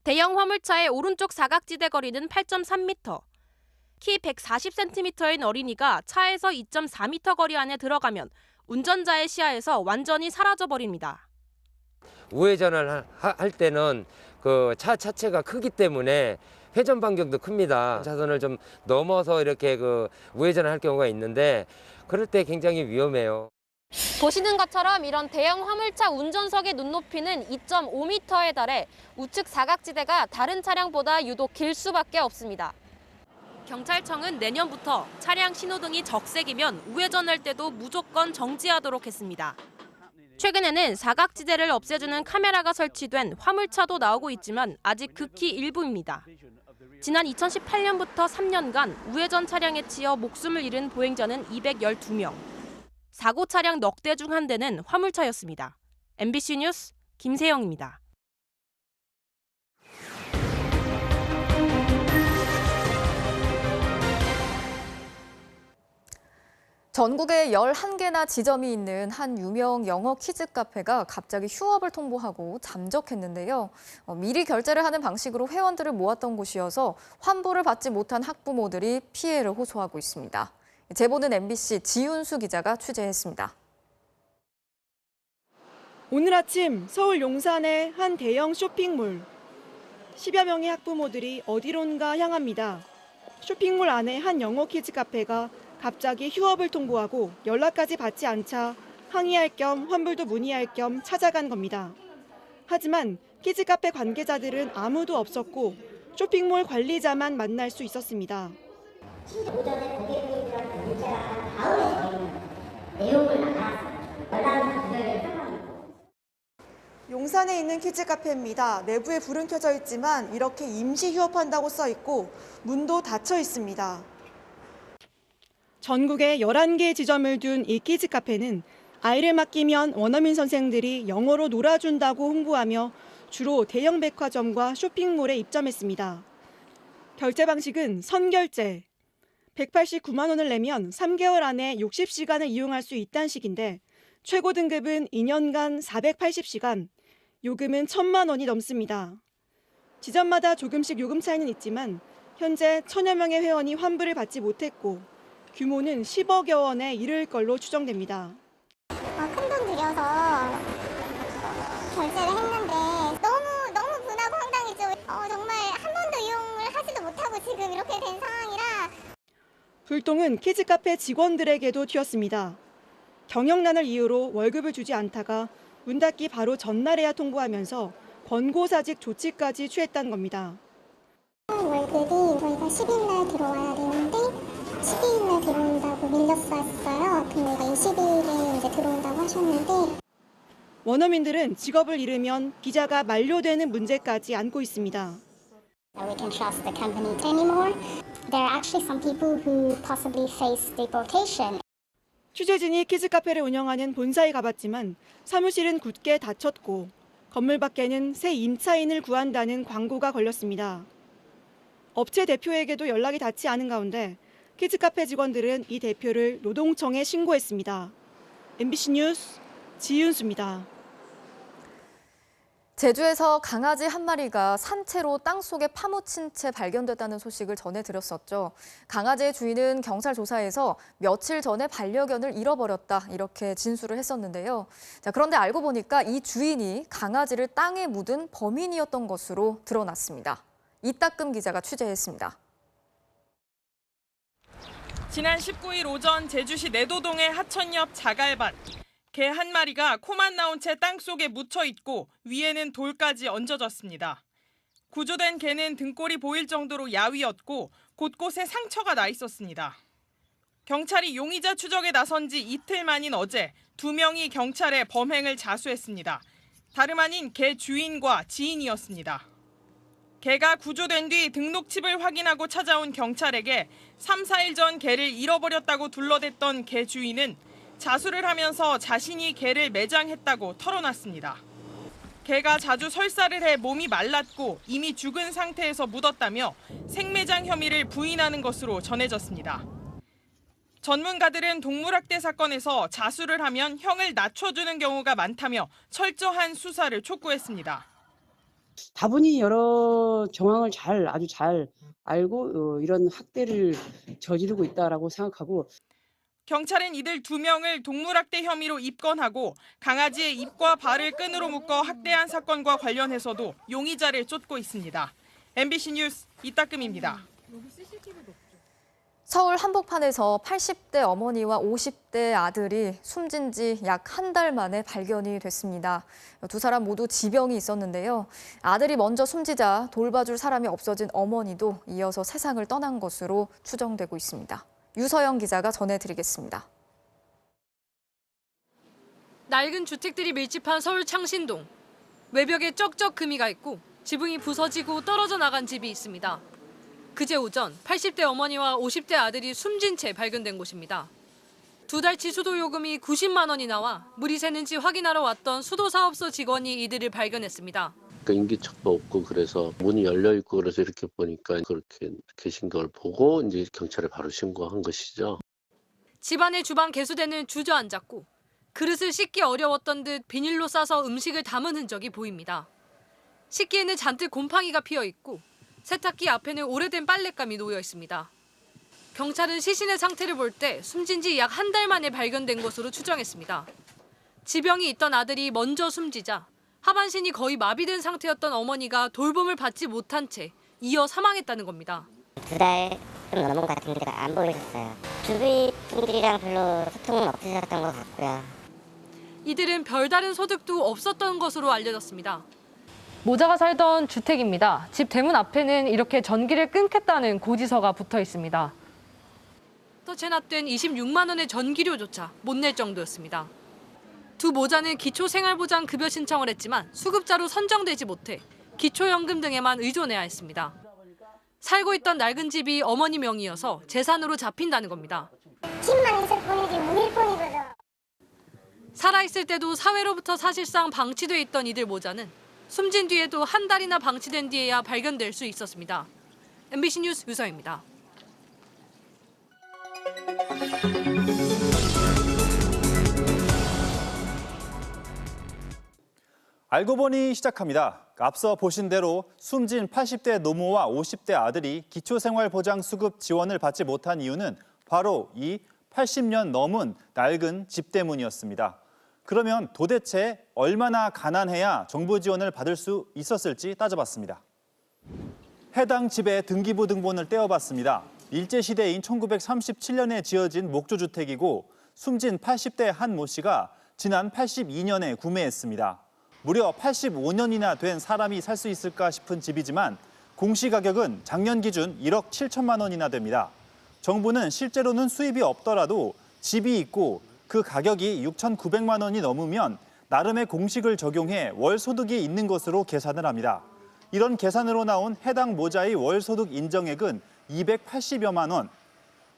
대형 화물차의 오른쪽 사각지대 거리는 8.3m. 키 140cm인 어린이가 차에서 2.4m 거리 안에 들어가면 운전자의 시야에서 완전히 사라져버립니다. 우회전을 할 때는 그 차 자체가 크기 때문에 회전 반경도 큽니다. 차선을 좀 넘어서 이렇게 그 우회전을 할 경우가 있는데 그럴 때 굉장히 위험해요. 보시는 것처럼 이런 대형 화물차 운전석의 눈높이는 2.5m에 달해 우측 사각지대가 다른 차량보다 유독 길 수밖에 없습니다. 경찰청은 내년부터 차량 신호등이 적색이면 우회전할 때도 무조건 정지하도록 했습니다. 최근에는 사각지대를 없애주는 카메라가 설치된 화물차도 나오고 있지만 아직 극히 일부입니다. 지난 2018년부터 3년간 우회전 차량에 치여 목숨을 잃은 보행자는 212명. 사고 차량 넉 대 중 한 대는 화물차였습니다. MBC 뉴스 김세영입니다. 전국에 11개나 지점이 있는 한 유명 영어 키즈 카페가 갑자기 휴업을 통보하고 잠적했는데요. 미리 결제를 하는 방식으로 회원들을 모았던 곳이어서 환불을 받지 못한 학부모들이 피해를 호소하고 있습니다. 제보는 MBC 지윤수 기자가 취재했습니다. 오늘 아침 서울 용산의 한 대형 쇼핑몰. 10여 명의 학부모들이 어디론가 향합니다. 쇼핑몰 안에 한 영어 키즈 카페가 갑자기 휴업을 통보하고 연락까지 받지 않자 항의할 겸 환불도 문의할 겸 찾아간 겁니다. 하지만 키즈 카페 관계자들은 아무도 없었고 쇼핑몰 관리자만 만날 수 있었습니다. 오전에 고객분들한테 문자가 한 다음에 저희는 내용을 나갔어요. 연락을 기다려야 상황이고. 용산에 있는 키즈 카페입니다. 내부에 불은 켜져 있지만 이렇게 임시 휴업한다고 써 있고 문도 닫혀 있습니다. 전국에 11개 지점을 둔 이 키즈 카페는 아이를 맡기면 원어민 선생들이 영어로 놀아준다고 홍보하며 주로 대형 백화점과 쇼핑몰에 입점했습니다. 결제 방식은 선결제. 189만 원을 내면 3개월 안에 60시간을 이용할 수 있다는 식인데 최고 등급은 2년간 480시간, 요금은 1,000만 원이 넘습니다. 지점마다 조금씩 요금 차이는 있지만 현재 1,000여 명의 회원이 환불을 받지 못했고 규모는 10억여 원에 이를 걸로 추정됩니다. 큰돈 들여서 결제를 했는데 너무 분하고 황당했죠. 정말 한 번도 이용을 하지도 못하고 지금 이렇게 된 상황이라. 불똥은 키즈 카페 직원들에게도 튀었습니다. 경영난을 이유로 월급을 주지 않다가 문 닫기 바로 전날에야 통보하면서 권고사직 조치까지 취했다는 겁니다. 월급이 저희가 10일날 들어와야 되는데 12일날 들어온다고 밀렸었어요. 근데 20일에 이제 들어온다고 하셨는데. 원어민들은 직업을 잃으면 비자가 만료되는 문제까지 안고 있습니다. We can trust the company anymore. There are actually some people who possibly face deportation. 취재진이 키즈 카페를 운영하는 본사에 가봤지만 사무실은 굳게 닫혔고 건물 밖에는 새 임차인을 구한다는 광고가 걸렸습니다. 업체 대표에게도 연락이 닿지 않은 가운데 키즈 카페 직원들은 이 대표를 노동청에 신고했습니다. MBC 뉴스 지윤수입니다. 제주에서 강아지 한 마리가 산채로 땅속에 파묻힌 채 발견됐다는 소식을 전해드렸었죠. 강아지의 주인은 경찰 조사에서 며칠 전에 반려견을 잃어버렸다 이렇게 진술을 했었는데요. 그런데 알고 보니까 이 주인이 강아지를 땅에 묻은 범인이었던 것으로 드러났습니다. 이따금 기자가 취재했습니다. 지난 19일 오전 제주시 내도동의 하천 옆 자갈밭. 개 한 마리가 코만 나온 채 땅속에 묻혀 있고 위에는 돌까지 얹어졌습니다. 구조된 개는 등골이 보일 정도로 야위었고 곳곳에 상처가 나 있었습니다. 경찰이 용의자 추적에 나선 지 이틀 만인 어제 2명이 경찰에 범행을 자수했습니다. 다름 아닌 개 주인과 지인이었습니다. 개가 구조된 뒤 등록칩을 확인하고 찾아온 경찰에게 3, 4일 전 개를 잃어버렸다고 둘러댔던 개 주인은 자수를 하면서 자신이 개를 매장했다고 털어놨습니다. 개가 자주 설사를 해 몸이 말랐고 이미 죽은 상태에서 묻었다며 생매장 혐의를 부인하는 것으로 전해졌습니다. 전문가들은 동물학대 사건에서 자수를 하면 형을 낮춰주는 경우가 많다며 철저한 수사를 촉구했습니다. 다분히 여러 정황을 아주 잘 알고 이런 학대를 저지르고 있다라고 생각하고, 경찰은 이들 2명을 동물학대 혐의로 입건하고 강아지의 입과 발을 끈으로 묶어 학대한 사건과 관련해서도 용의자를 쫓고 있습니다. MBC 뉴스 이따금입니다. 서울 한복판에서 80대 어머니와 50대 아들이 숨진 지 약 한 달 만에 발견이 됐습니다. 두 사람 모두 지병이 있었는데요. 아들이 먼저 숨지자 돌봐줄 사람이 없어진 어머니도 이어서 세상을 떠난 것으로 추정되고 있습니다. 유서영 기자가 전해드리겠습니다. 낡은 주택들이 밀집한 서울 창신동. 외벽에 쩍쩍 금이가 있고 지붕이 부서지고 떨어져 나간 집이 있습니다. 그제 오전 80대 어머니와 50대 아들이 숨진 채 발견된 곳입니다. 2달치 수도 요금이 90만 원이 나와 물이 새는지 확인하러 왔던 수도사업소 직원이 이들을 발견했습니다. 인기척도 없고 그래서 문이 열려 있고 그래서 이렇게 보니까 그렇게 계신 걸 보고 이제 경찰에 바로 신고한 것이죠. 집안의 주방 개수대는 주저앉았고 그릇을 씻기 어려웠던 듯 비닐로 싸서 음식을 담은 흔적이 보입니다. 식기에는 잔뜩 곰팡이가 피어 있고 세탁기 앞에는 오래된 빨랫감이 놓여 있습니다. 경찰은 시신의 상태를 볼 때 숨진 지 약 한 달 만에 발견된 것으로 추정했습니다. 지병이 있던 아들이 먼저 숨지자 하반신이 거의 마비된 상태였던 어머니가 돌봄을 받지 못한 채 이어 사망했다는 겁니다. 2달 좀 넘은 것 같은데 안 보이셨어요. 주위 분들이랑 별로 소통은 없으셨던 것 같고요. 이들은 별다른 소득도 없었던 것으로 알려졌습니다. 모자가 살던 주택입니다. 집 대문 앞에는 이렇게 전기를 끊겠다는 고지서가 붙어 있습니다. 또 체납된 26만 원의 전기료조차 못 낼 정도였습니다. 두 모자는 기초생활보장 급여 신청을 했지만 수급자로 선정되지 못해 기초연금 등에만 의존해야 했습니다. 살고 있던 낡은 집이 어머니 명의여서 재산으로 잡힌다는 겁니다. 집만 있을 뿐이지 문일 뿐이거든. 살아있을 때도 사회로부터 사실상 방치돼 있던 이들 모자는 숨진 뒤에도 한 달이나 방치된 뒤에야 발견될 수 있었습니다. MBC 뉴스 유서입니다. 알고 보니 시작합니다. 앞서 보신 대로 숨진 80대 노모와 50대 아들이 기초생활보장수급 지원을 받지 못한 이유는 바로 이 80년 넘은 낡은 집 때문이었습니다. 그러면 도대체 얼마나 가난해야 정부 지원을 받을 수 있었을지 따져봤습니다. 해당 집의 등기부 등본을 떼어봤습니다. 일제시대인 1937년에 지어진 목조주택이고 숨진 80대 한 모 씨가 지난 82년에 구매했습니다. 무려 85년이나 된 사람이 살 수 있을까 싶은 집이지만 공시가격은 작년 기준 1억 7천만 원이나 됩니다. 정부는 실제로는 수입이 없더라도 집이 있고 그 가격이 6,900만 원이 넘으면 나름의 공식을 적용해 월 소득이 있는 것으로 계산을 합니다. 이런 계산으로 나온 해당 모자의 월 소득 인정액은 280여만 원.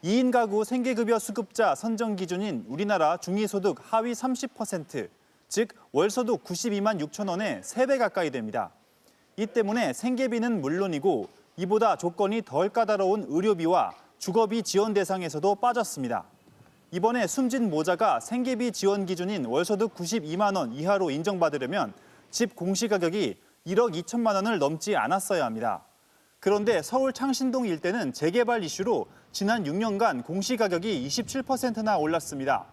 2인 가구 생계급여 수급자 선정 기준인 우리나라 중위소득 하위 30%, 즉 월소득 92만 6천 원의 3배 가까이 됩니다. 이 때문에 생계비는 물론이고 이보다 조건이 덜 까다로운 의료비와 주거비 지원 대상에서도 빠졌습니다. 이번에 숨진 모자가 생계비 지원 기준인 월소득 92만 원 이하로 인정받으려면 집 공시가격이 1억 2천만 원을 넘지 않았어야 합니다. 그런데 서울 창신동 일대는 재개발 이슈로 지난 6년간 공시가격이 27%나 올랐습니다.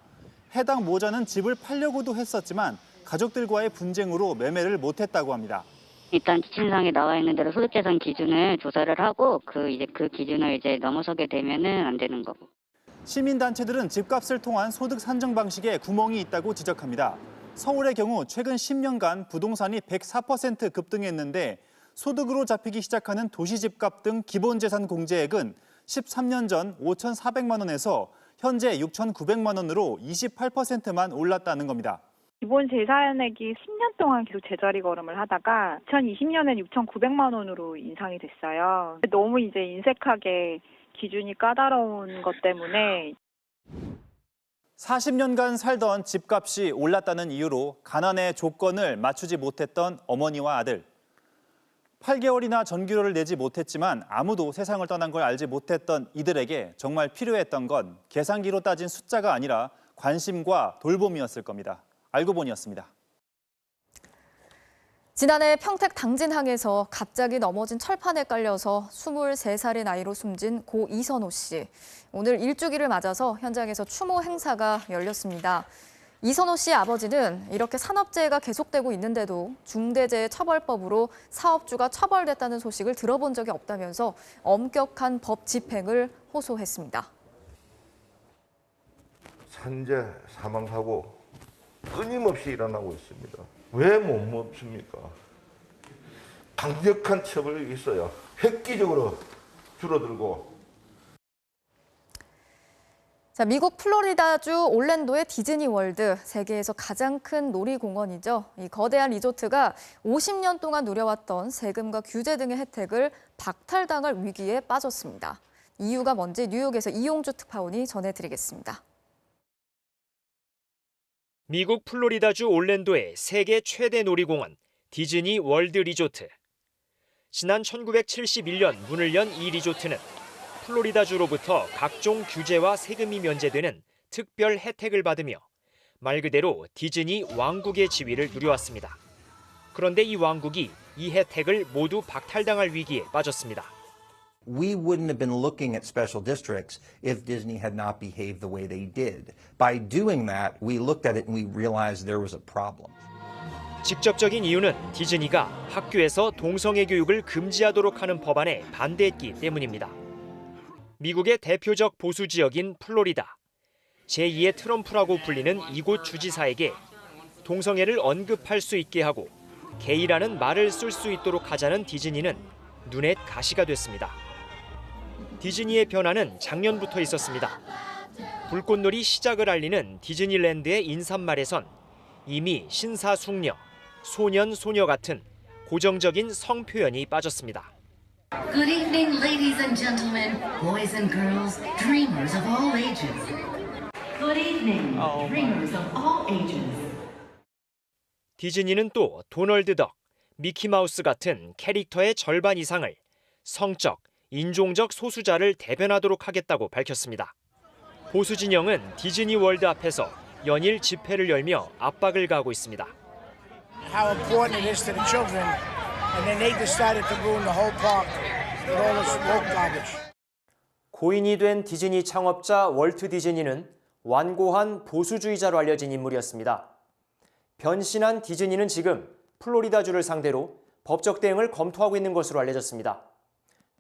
해당 모자는 집을 팔려고도 했었지만 가족들과의 분쟁으로 매매를 못했다고 합니다. 일단 지침상에 나와 있는 대로 소득재산 기준을 조사를 하고 그 기준을 넘어서게 되면은 안 되는 거고. 시민단체들은 집값을 통한 소득 산정 방식에 구멍이 있다고 지적합니다. 서울의 경우 최근 10년간 부동산이 104% 급등했는데 소득으로 잡히기 시작하는 도시집값 등 기본재산 공제액은 13년 전 5,400만 원에서 현재 6,900만 원으로 28%만 올랐다는 겁니다. 기본 재산액이 10년 동안 계속 제자리 걸음을 하다가 2020년엔 6,900만 원으로 인상이 됐어요. 너무 인색하게 기준이 까다로운 것 때문에. 40년간 살던 집값이 올랐다는 이유로 가난의 조건을 맞추지 못했던 어머니와 아들. 8개월이나 전기료를 내지 못했지만 아무도 세상을 떠난 걸 알지 못했던 이들에게 정말 필요했던 건 계산기로 따진 숫자가 아니라 관심과 돌봄이었을 겁니다. 알고 보니였습니다. 지난해 평택 당진항에서 갑자기 넘어진 철판에 깔려서 23살의 나이로 숨진 고 이선호 씨. 오늘 일주기를 맞아서 현장에서 추모 행사가 열렸습니다. 이선호 씨의 아버지는 이렇게 산업재해가 계속되고 있는데도 중대재해처벌법으로 사업주가 처벌됐다는 소식을 들어본 적이 없다면서 엄격한 법 집행을 호소했습니다. 산재, 사망사고 끊임없이 일어나고 있습니다. 왜 못 멈춥니까? 강력한 처벌이 있어야 획기적으로 줄어들고. 미국 플로리다주 올랜도의 디즈니월드, 세계에서 가장 큰 놀이공원이죠. 이 거대한 리조트가 50년 동안 누려왔던 세금과 규제 등의 혜택을 박탈당할 위기에 빠졌습니다. 이유가 뭔지 뉴욕에서 이용주 특파원이 전해드리겠습니다. 미국 플로리다주 올랜도의 세계 최대 놀이공원 디즈니 월드 리조트. 지난 1971년 문을 연 이 리조트는 플로리다주로부터 각종 규제와 세금이 면제되는 특별 혜택을 받으며 말 그대로 디즈니 왕국의 지위를 누려왔습니다. 그런데 이 왕국이 이 혜택을 모두 박탈당할 위기에 빠졌습니다. We wouldn't have been looking at special districts if Disney had not behaved the way they did. By doing that, we looked at it and we realized there was a problem. 직접적인 이유는 디즈니가 학교에서 동성애 교육을 금지하도록 하는 법안에 반대했기 때문입니다. 미국의 대표적 보수 지역인 플로리다. 제2의 트럼프라고 불리는 이곳 주지사에게 동성애를 언급할 수 있게 하고 게이라는 말을 쓸 수 있도록 하자는 디즈니는 눈에 가시가 됐습니다. 디즈니의 변화는 작년부터 있었습니다. 불꽃놀이 시작을 알리는 디즈니랜드의 인사말에선 이미 신사숙녀, 소년, 소녀 같은 고정적인 성 표현이 빠졌습니다. Good evening, ladies and gentlemen, boys and girls, dreamers of all ages. Good evening, dreamers of all ages. 디즈니는 또 도널드 덕, 미키마우스 같은 캐릭터의 절반 이상을 성적, 인종적 소수자를 대변하도록 하겠다고 밝혔습니다. 보수 진영은 디즈니 월드 앞에서 연일 집회를 열며 압박을 가하고 있습니다. How important it is to the children, and then they decided to ruin the whole park with all this woke garbage. 고인이 된 디즈니 창업자 월트 디즈니는 완고한 보수주의자로 알려진 인물이었습니다. 변신한 디즈니는 지금 플로리다주를 상대로 법적 대응을 검토하고 있는 것으로 알려졌습니다.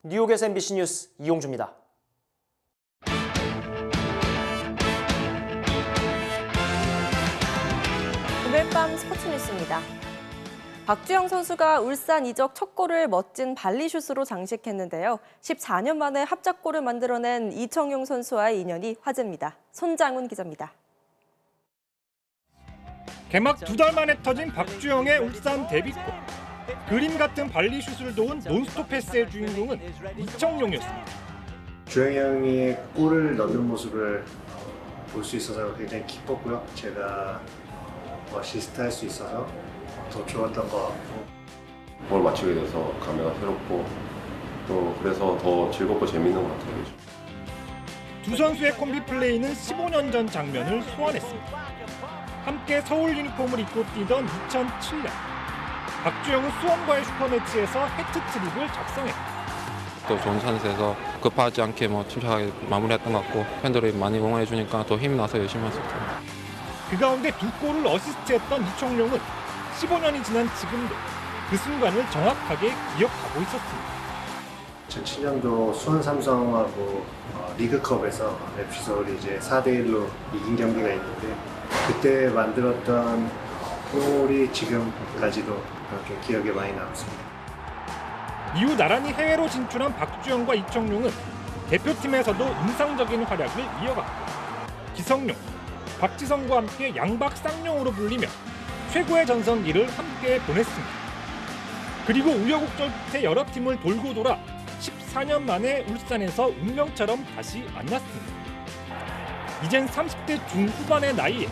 뉴욕에서 MBC 뉴스 이용주입니다. 오늘 밤 스포츠 뉴스입니다. 박주영 선수가 울산 이적 첫 골을 멋진 발리슛으로 장식했는데요. 14년 만에 합작골을 만들어낸 이청용 선수와의 인연이 화제입니다. 손장훈 기자입니다. 개막 2달 만에 터진 박주영의 울산 데뷔골. 그림 같은 발리슛을 도운 논스톱 패스의 주인공은 이청용이었습니다. 주영이 형이 골을 넣는 모습을 볼 수 있어서 굉장히 기뻤고요. 제가 어시스트 할 수 있어서 더 좋았던 것 같고. 골 맞추게 돼서 감회가 새롭고 또 그래서 더 즐겁고 재밌는 것 같아요. 두 선수의 콤비 플레이는 15년 전 장면을 소환했습니다. 함께 서울 유니폼을 입고 뛰던 2007년. 박주영은 수원과의 슈퍼매치에서 해트트릭을 작성했고 또 좋은 찬스에서 급하지 않게 침착하게 마무리했던 것 같고 팬들이 많이 응원해 주니까 더 힘나서 열심히 했습니다. 그 가운데 2골을 어시스트했던 이청용은 15년이 지난 지금도 그 순간을 정확하게 기억하고 있었습니다. 2007년도 수원 삼성하고 리그컵에서 FC 서울이 이제 4대1로 이긴 경기가 있는데 그때 만들었던 골이 지금까지도 좀 기억에 많이 남습니다. 이후 나란히 해외로 진출한 박주영과 이청용은 대표팀에서도 인상적인 활약을 이어갔고 기성용, 박지성과 함께 양박 쌍용으로 불리며 최고의 전성기를 함께 보냈습니다. 그리고 우여곡절 끝에 여러 팀을 돌고 돌아 14년 만에 울산에서 운명처럼 다시 만났습니다. 이젠 30대 중후반의 나이에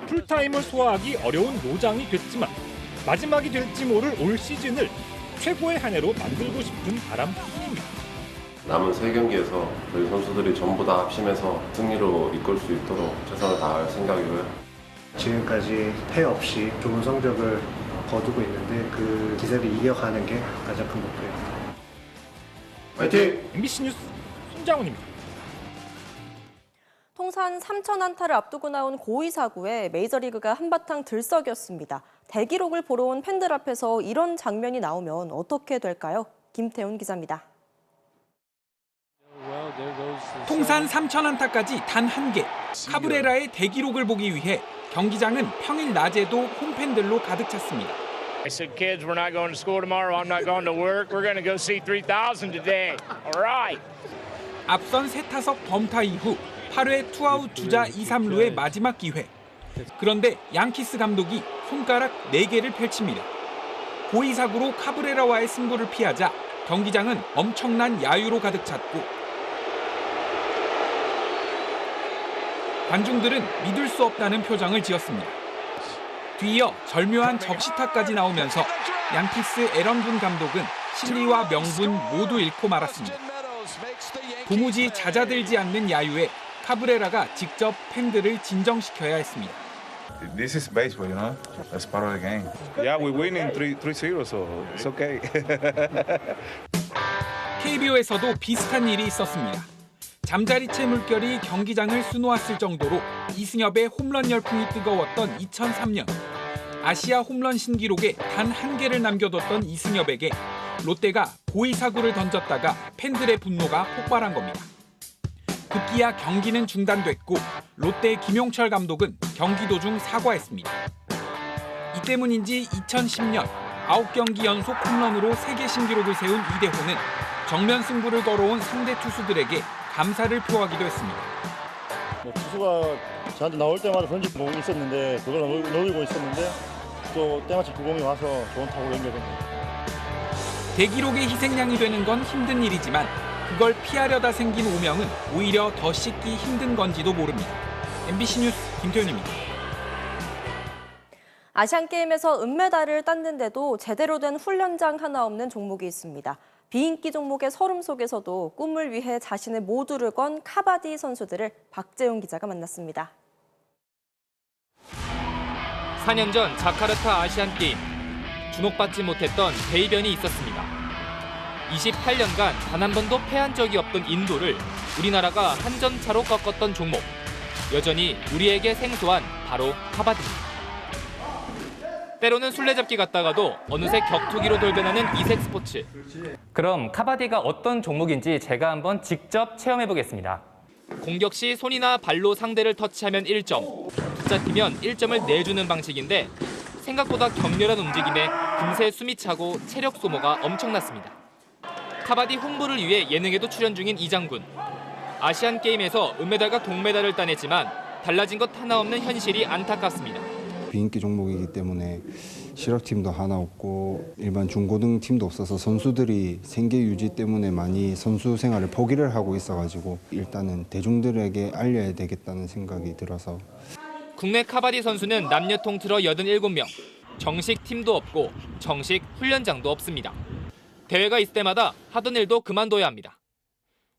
풀타임을 소화하기 어려운 노장이 됐지만 마지막이 될지 모를 올 시즌을 최고의 한 해로 만들고 싶은 바람뿐입니다. 남은 3경기에서 저희 선수들이 전부 다 합심해서 승리로 이끌 수 있도록 최선을 다할 생각이고요. 지금까지 패 없이 좋은 성적을 거두고 있는데 그 기세를 이겨가는 게 가장 큰 목표입니다. 화이팅! MBC 뉴스 손장훈입니다. 통산 3,000안타를 앞두고 나온 고의 사구에 메이저리그가 한바탕 들썩였습니다. 대기록을 보러 온 팬들 앞에서 이런 장면이 나오면 어떻게 될까요? 김태훈 기자입니다. 통산 3,000안타까지 단 한 개, 카브레라의 대기록을 보기 위해 경기장은 평일 낮에도 홈팬들로 가득 찼습니다. I said, kids, we're not going to school tomorrow. I'm not going to work. We're going to go see 3,000 today. All right. 앞선 3타석 범타 이후 8회 투아웃 주자 2, 3루의 마지막 기회. 그런데 양키스 감독이 손가락 4개를 펼칩니다. 고의 사구로 카브레라와의 승부를 피하자 경기장은 엄청난 야유로 가득 찼고 관중들은 믿을 수 없다는 표정을 지었습니다. 뒤이어 절묘한 적시타까지 나오면서 양키스 에런 분 감독은 실리와 명분 모두 잃고 말았습니다. 도무지 잦아들지 않는 야유에 카브레라가 직접 팬들을 진정시켜야 했습니다. This is baseball, you know. That's part of the game. Yeah, we're winning 3-0, so it's okay. KBO에서도 비슷한 일이 있었습니다. 잠자리채 물결이 경기장을 수놓았을 정도로 이승엽의 홈런 열풍이 뜨거웠던 2003년. 아시아 홈런 신기록에 단 1개를 남겨뒀던 이승엽에게 롯데가 고의 사구를 던졌다가 팬들의 분노가 폭발한 겁니다. 급기야 경기는 중단됐고 롯데 김용철 감독은 경기 도중 사과했습니다. 이 때문인지 2010년 9경기 연속 홈런으로 세계 신기록을 세운 이대호는 정면 승부를 걸어온 상대 투수들에게 감사를 표하기도 했습니다. 투수가 저한테 나올 때마다 던지고 있었는데 그걸 노리고 있었는데 또 때마침 그 공이 와서 좋은 타구를 연결됩니다. 대기록의 희생양이 되는 건 힘든 일이지만 그걸 피하려다 생긴 오명은 오히려 더 씻기 힘든 건지도 모릅니다. MBC 뉴스 김태훈입니다. 아시안게임에서 은메달을 땄는데도 제대로 된 훈련장 하나 없는 종목이 있습니다. 비인기 종목의 서름 속에서도 꿈을 위해 자신의 모두를 건 카바디 선수들을 박재훈 기자가 만났습니다. 4년 전 자카르타 아시안게임, 주목받지 못했던 대이변이 있었습니다. 28년간 단 한 번도 패한 적이 없던 인도를 우리나라가 한 점 차로 꺾었던 종목. 여전히 우리에게 생소한 바로 카바디입니다. 때로는 술래잡기 같다가도 어느새 격투기로 돌변하는 이색 스포츠. 그럼 카바디가 어떤 종목인지 제가 한번 직접 체험해보겠습니다. 공격 시 손이나 발로 상대를 터치하면 1점, 붙잡히면 1점을 내주는 방식인데 생각보다 격렬한 움직임에 금세 숨이 차고 체력 소모가 엄청났습니다. 카바디 홍보를 위해 예능에도 출연 중인 이장군. 아시안게임에서 은메달과 동메달을 따냈지만 달라진 것 하나 없는 현실이 안타깝습니다. 비인기 종목이기 때문에 실업팀도 하나 없고 일반 중고등 팀도 없어서 선수들이 생계 유지 때문에 많이 선수 생활을 포기를 하고 있어가지고 일단은 대중들에게 알려야 되겠다는 생각이 들어서. 국내 카바디 선수는 남녀 통틀어 87명. 정식 팀도 없고 정식 훈련장도 없습니다. 대회가 있을 때마다 하던 일도 그만둬야 합니다.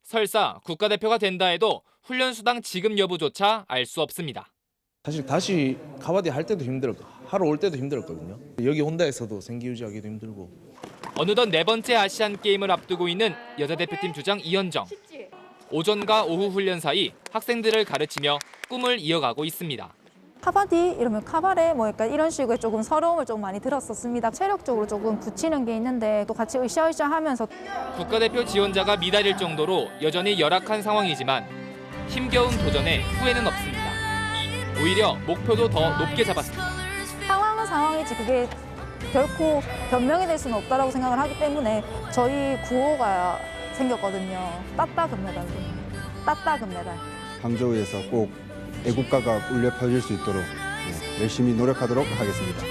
설사 국가대표가 된다 해도 훈련 수당 지급 여부조차 알 수 없습니다. 사실 다시 카바디 할 때도 힘들었고 하러 올 때도 힘들었거든요. 여기 혼다에서도 생기 유지하기도 힘들고. 어느덧 4번째 아시안게임을 앞두고 있는 여자 대표팀 주장 이현정. 오전과 오후 훈련 사이 학생들을 가르치며 꿈을 이어가고 있습니다. 카바디 이러면 카바레 뭐 약간 이런 식의 조금 서러움을 좀 많이 들었었습니다. 체력적으로 조금 붙이는 게 있는데 또 같이 으쌰으쌰 하면서. 국가대표 지원자가 미달일 정도로 여전히 열악한 상황이지만 힘겨운 도전에 후회는 없습니다. 오히려 목표도 더 높게 잡았습니다. 상황은 상황이지 그게 결코 변명이 될 수는 없다고 생각을 하기 때문에 저희 구호가 생겼거든요. 따따 금메달. 따따 금메달. 항저우에서 꼭 애국가가 울려 퍼질 수 있도록 열심히 노력하도록 하겠습니다.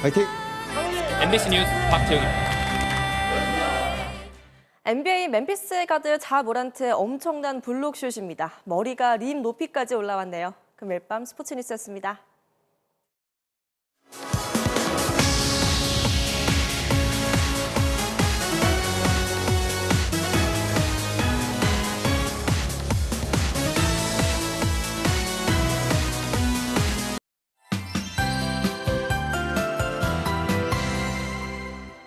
화이팅! MBC 뉴스 박재웅입니다. NBA 멤피스의 가드 자 모란트의 엄청난 블록슛입니다. 머리가 림 높이까지 올라왔네요. 금요일 밤 스포츠 뉴스였습니다.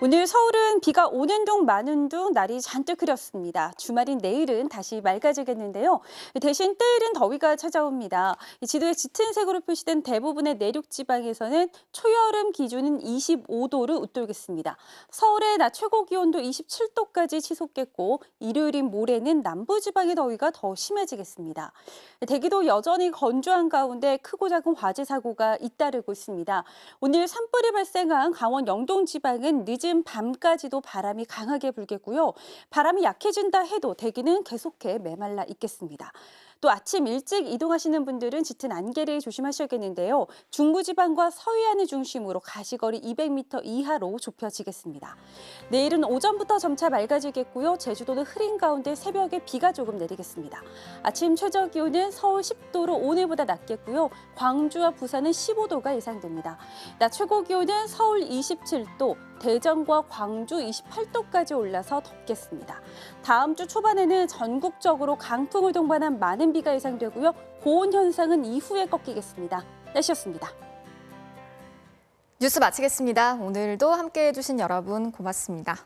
오늘 서울은 비가 오는 둥 마는 둥 날이 잔뜩 흐렸습니다. 주말인 내일은 다시 맑아지겠는데요. 대신 때일은 더위가 찾아옵니다. 지도에 짙은 색으로 표시된 대부분의 내륙 지방에서는 초여름 기준은 25도를 웃돌겠습니다. 서울의 낮 최고 기온도 27도까지 치솟겠고 일요일인 모레는 남부 지방의 더위가 더 심해지겠습니다. 대기도 여전히 건조한 가운데 크고 작은 화재 사고가 잇따르고 있습니다. 오늘 산불이 발생한 강원 영동 지방은 늦은 밤까지도 바람이 강하게 불겠고요. 바람이 약해진다 해도 대기는 계속해 메말라 있겠습니다. 또 아침 일찍 이동하시는 분들은 짙은 안개를 조심하셔야겠는데요. 중부지방과 서해안을 중심으로 가시거리 200m 이하로 좁혀지겠습니다. 내일은 오전부터 점차 맑아지겠고요. 제주도는 흐린 가운데 새벽에 비가 조금 내리겠습니다. 아침 최저 기온은 서울 10도로 오늘보다 낮겠고요. 광주와 부산은 15도가 예상됩니다. 낮 최고 기온은 서울 27도, 대전과 광주 28도까지 올라서 덥겠습니다. 다음 주 초반에는 전국적으로 강풍을 동반한 많은 비가 예상되고요. 고온 현상은 이후에 꺾이겠습니다. 날씨였습니다. 뉴스 마치겠습니다. 오늘도 함께해 주신 여러분 고맙습니다.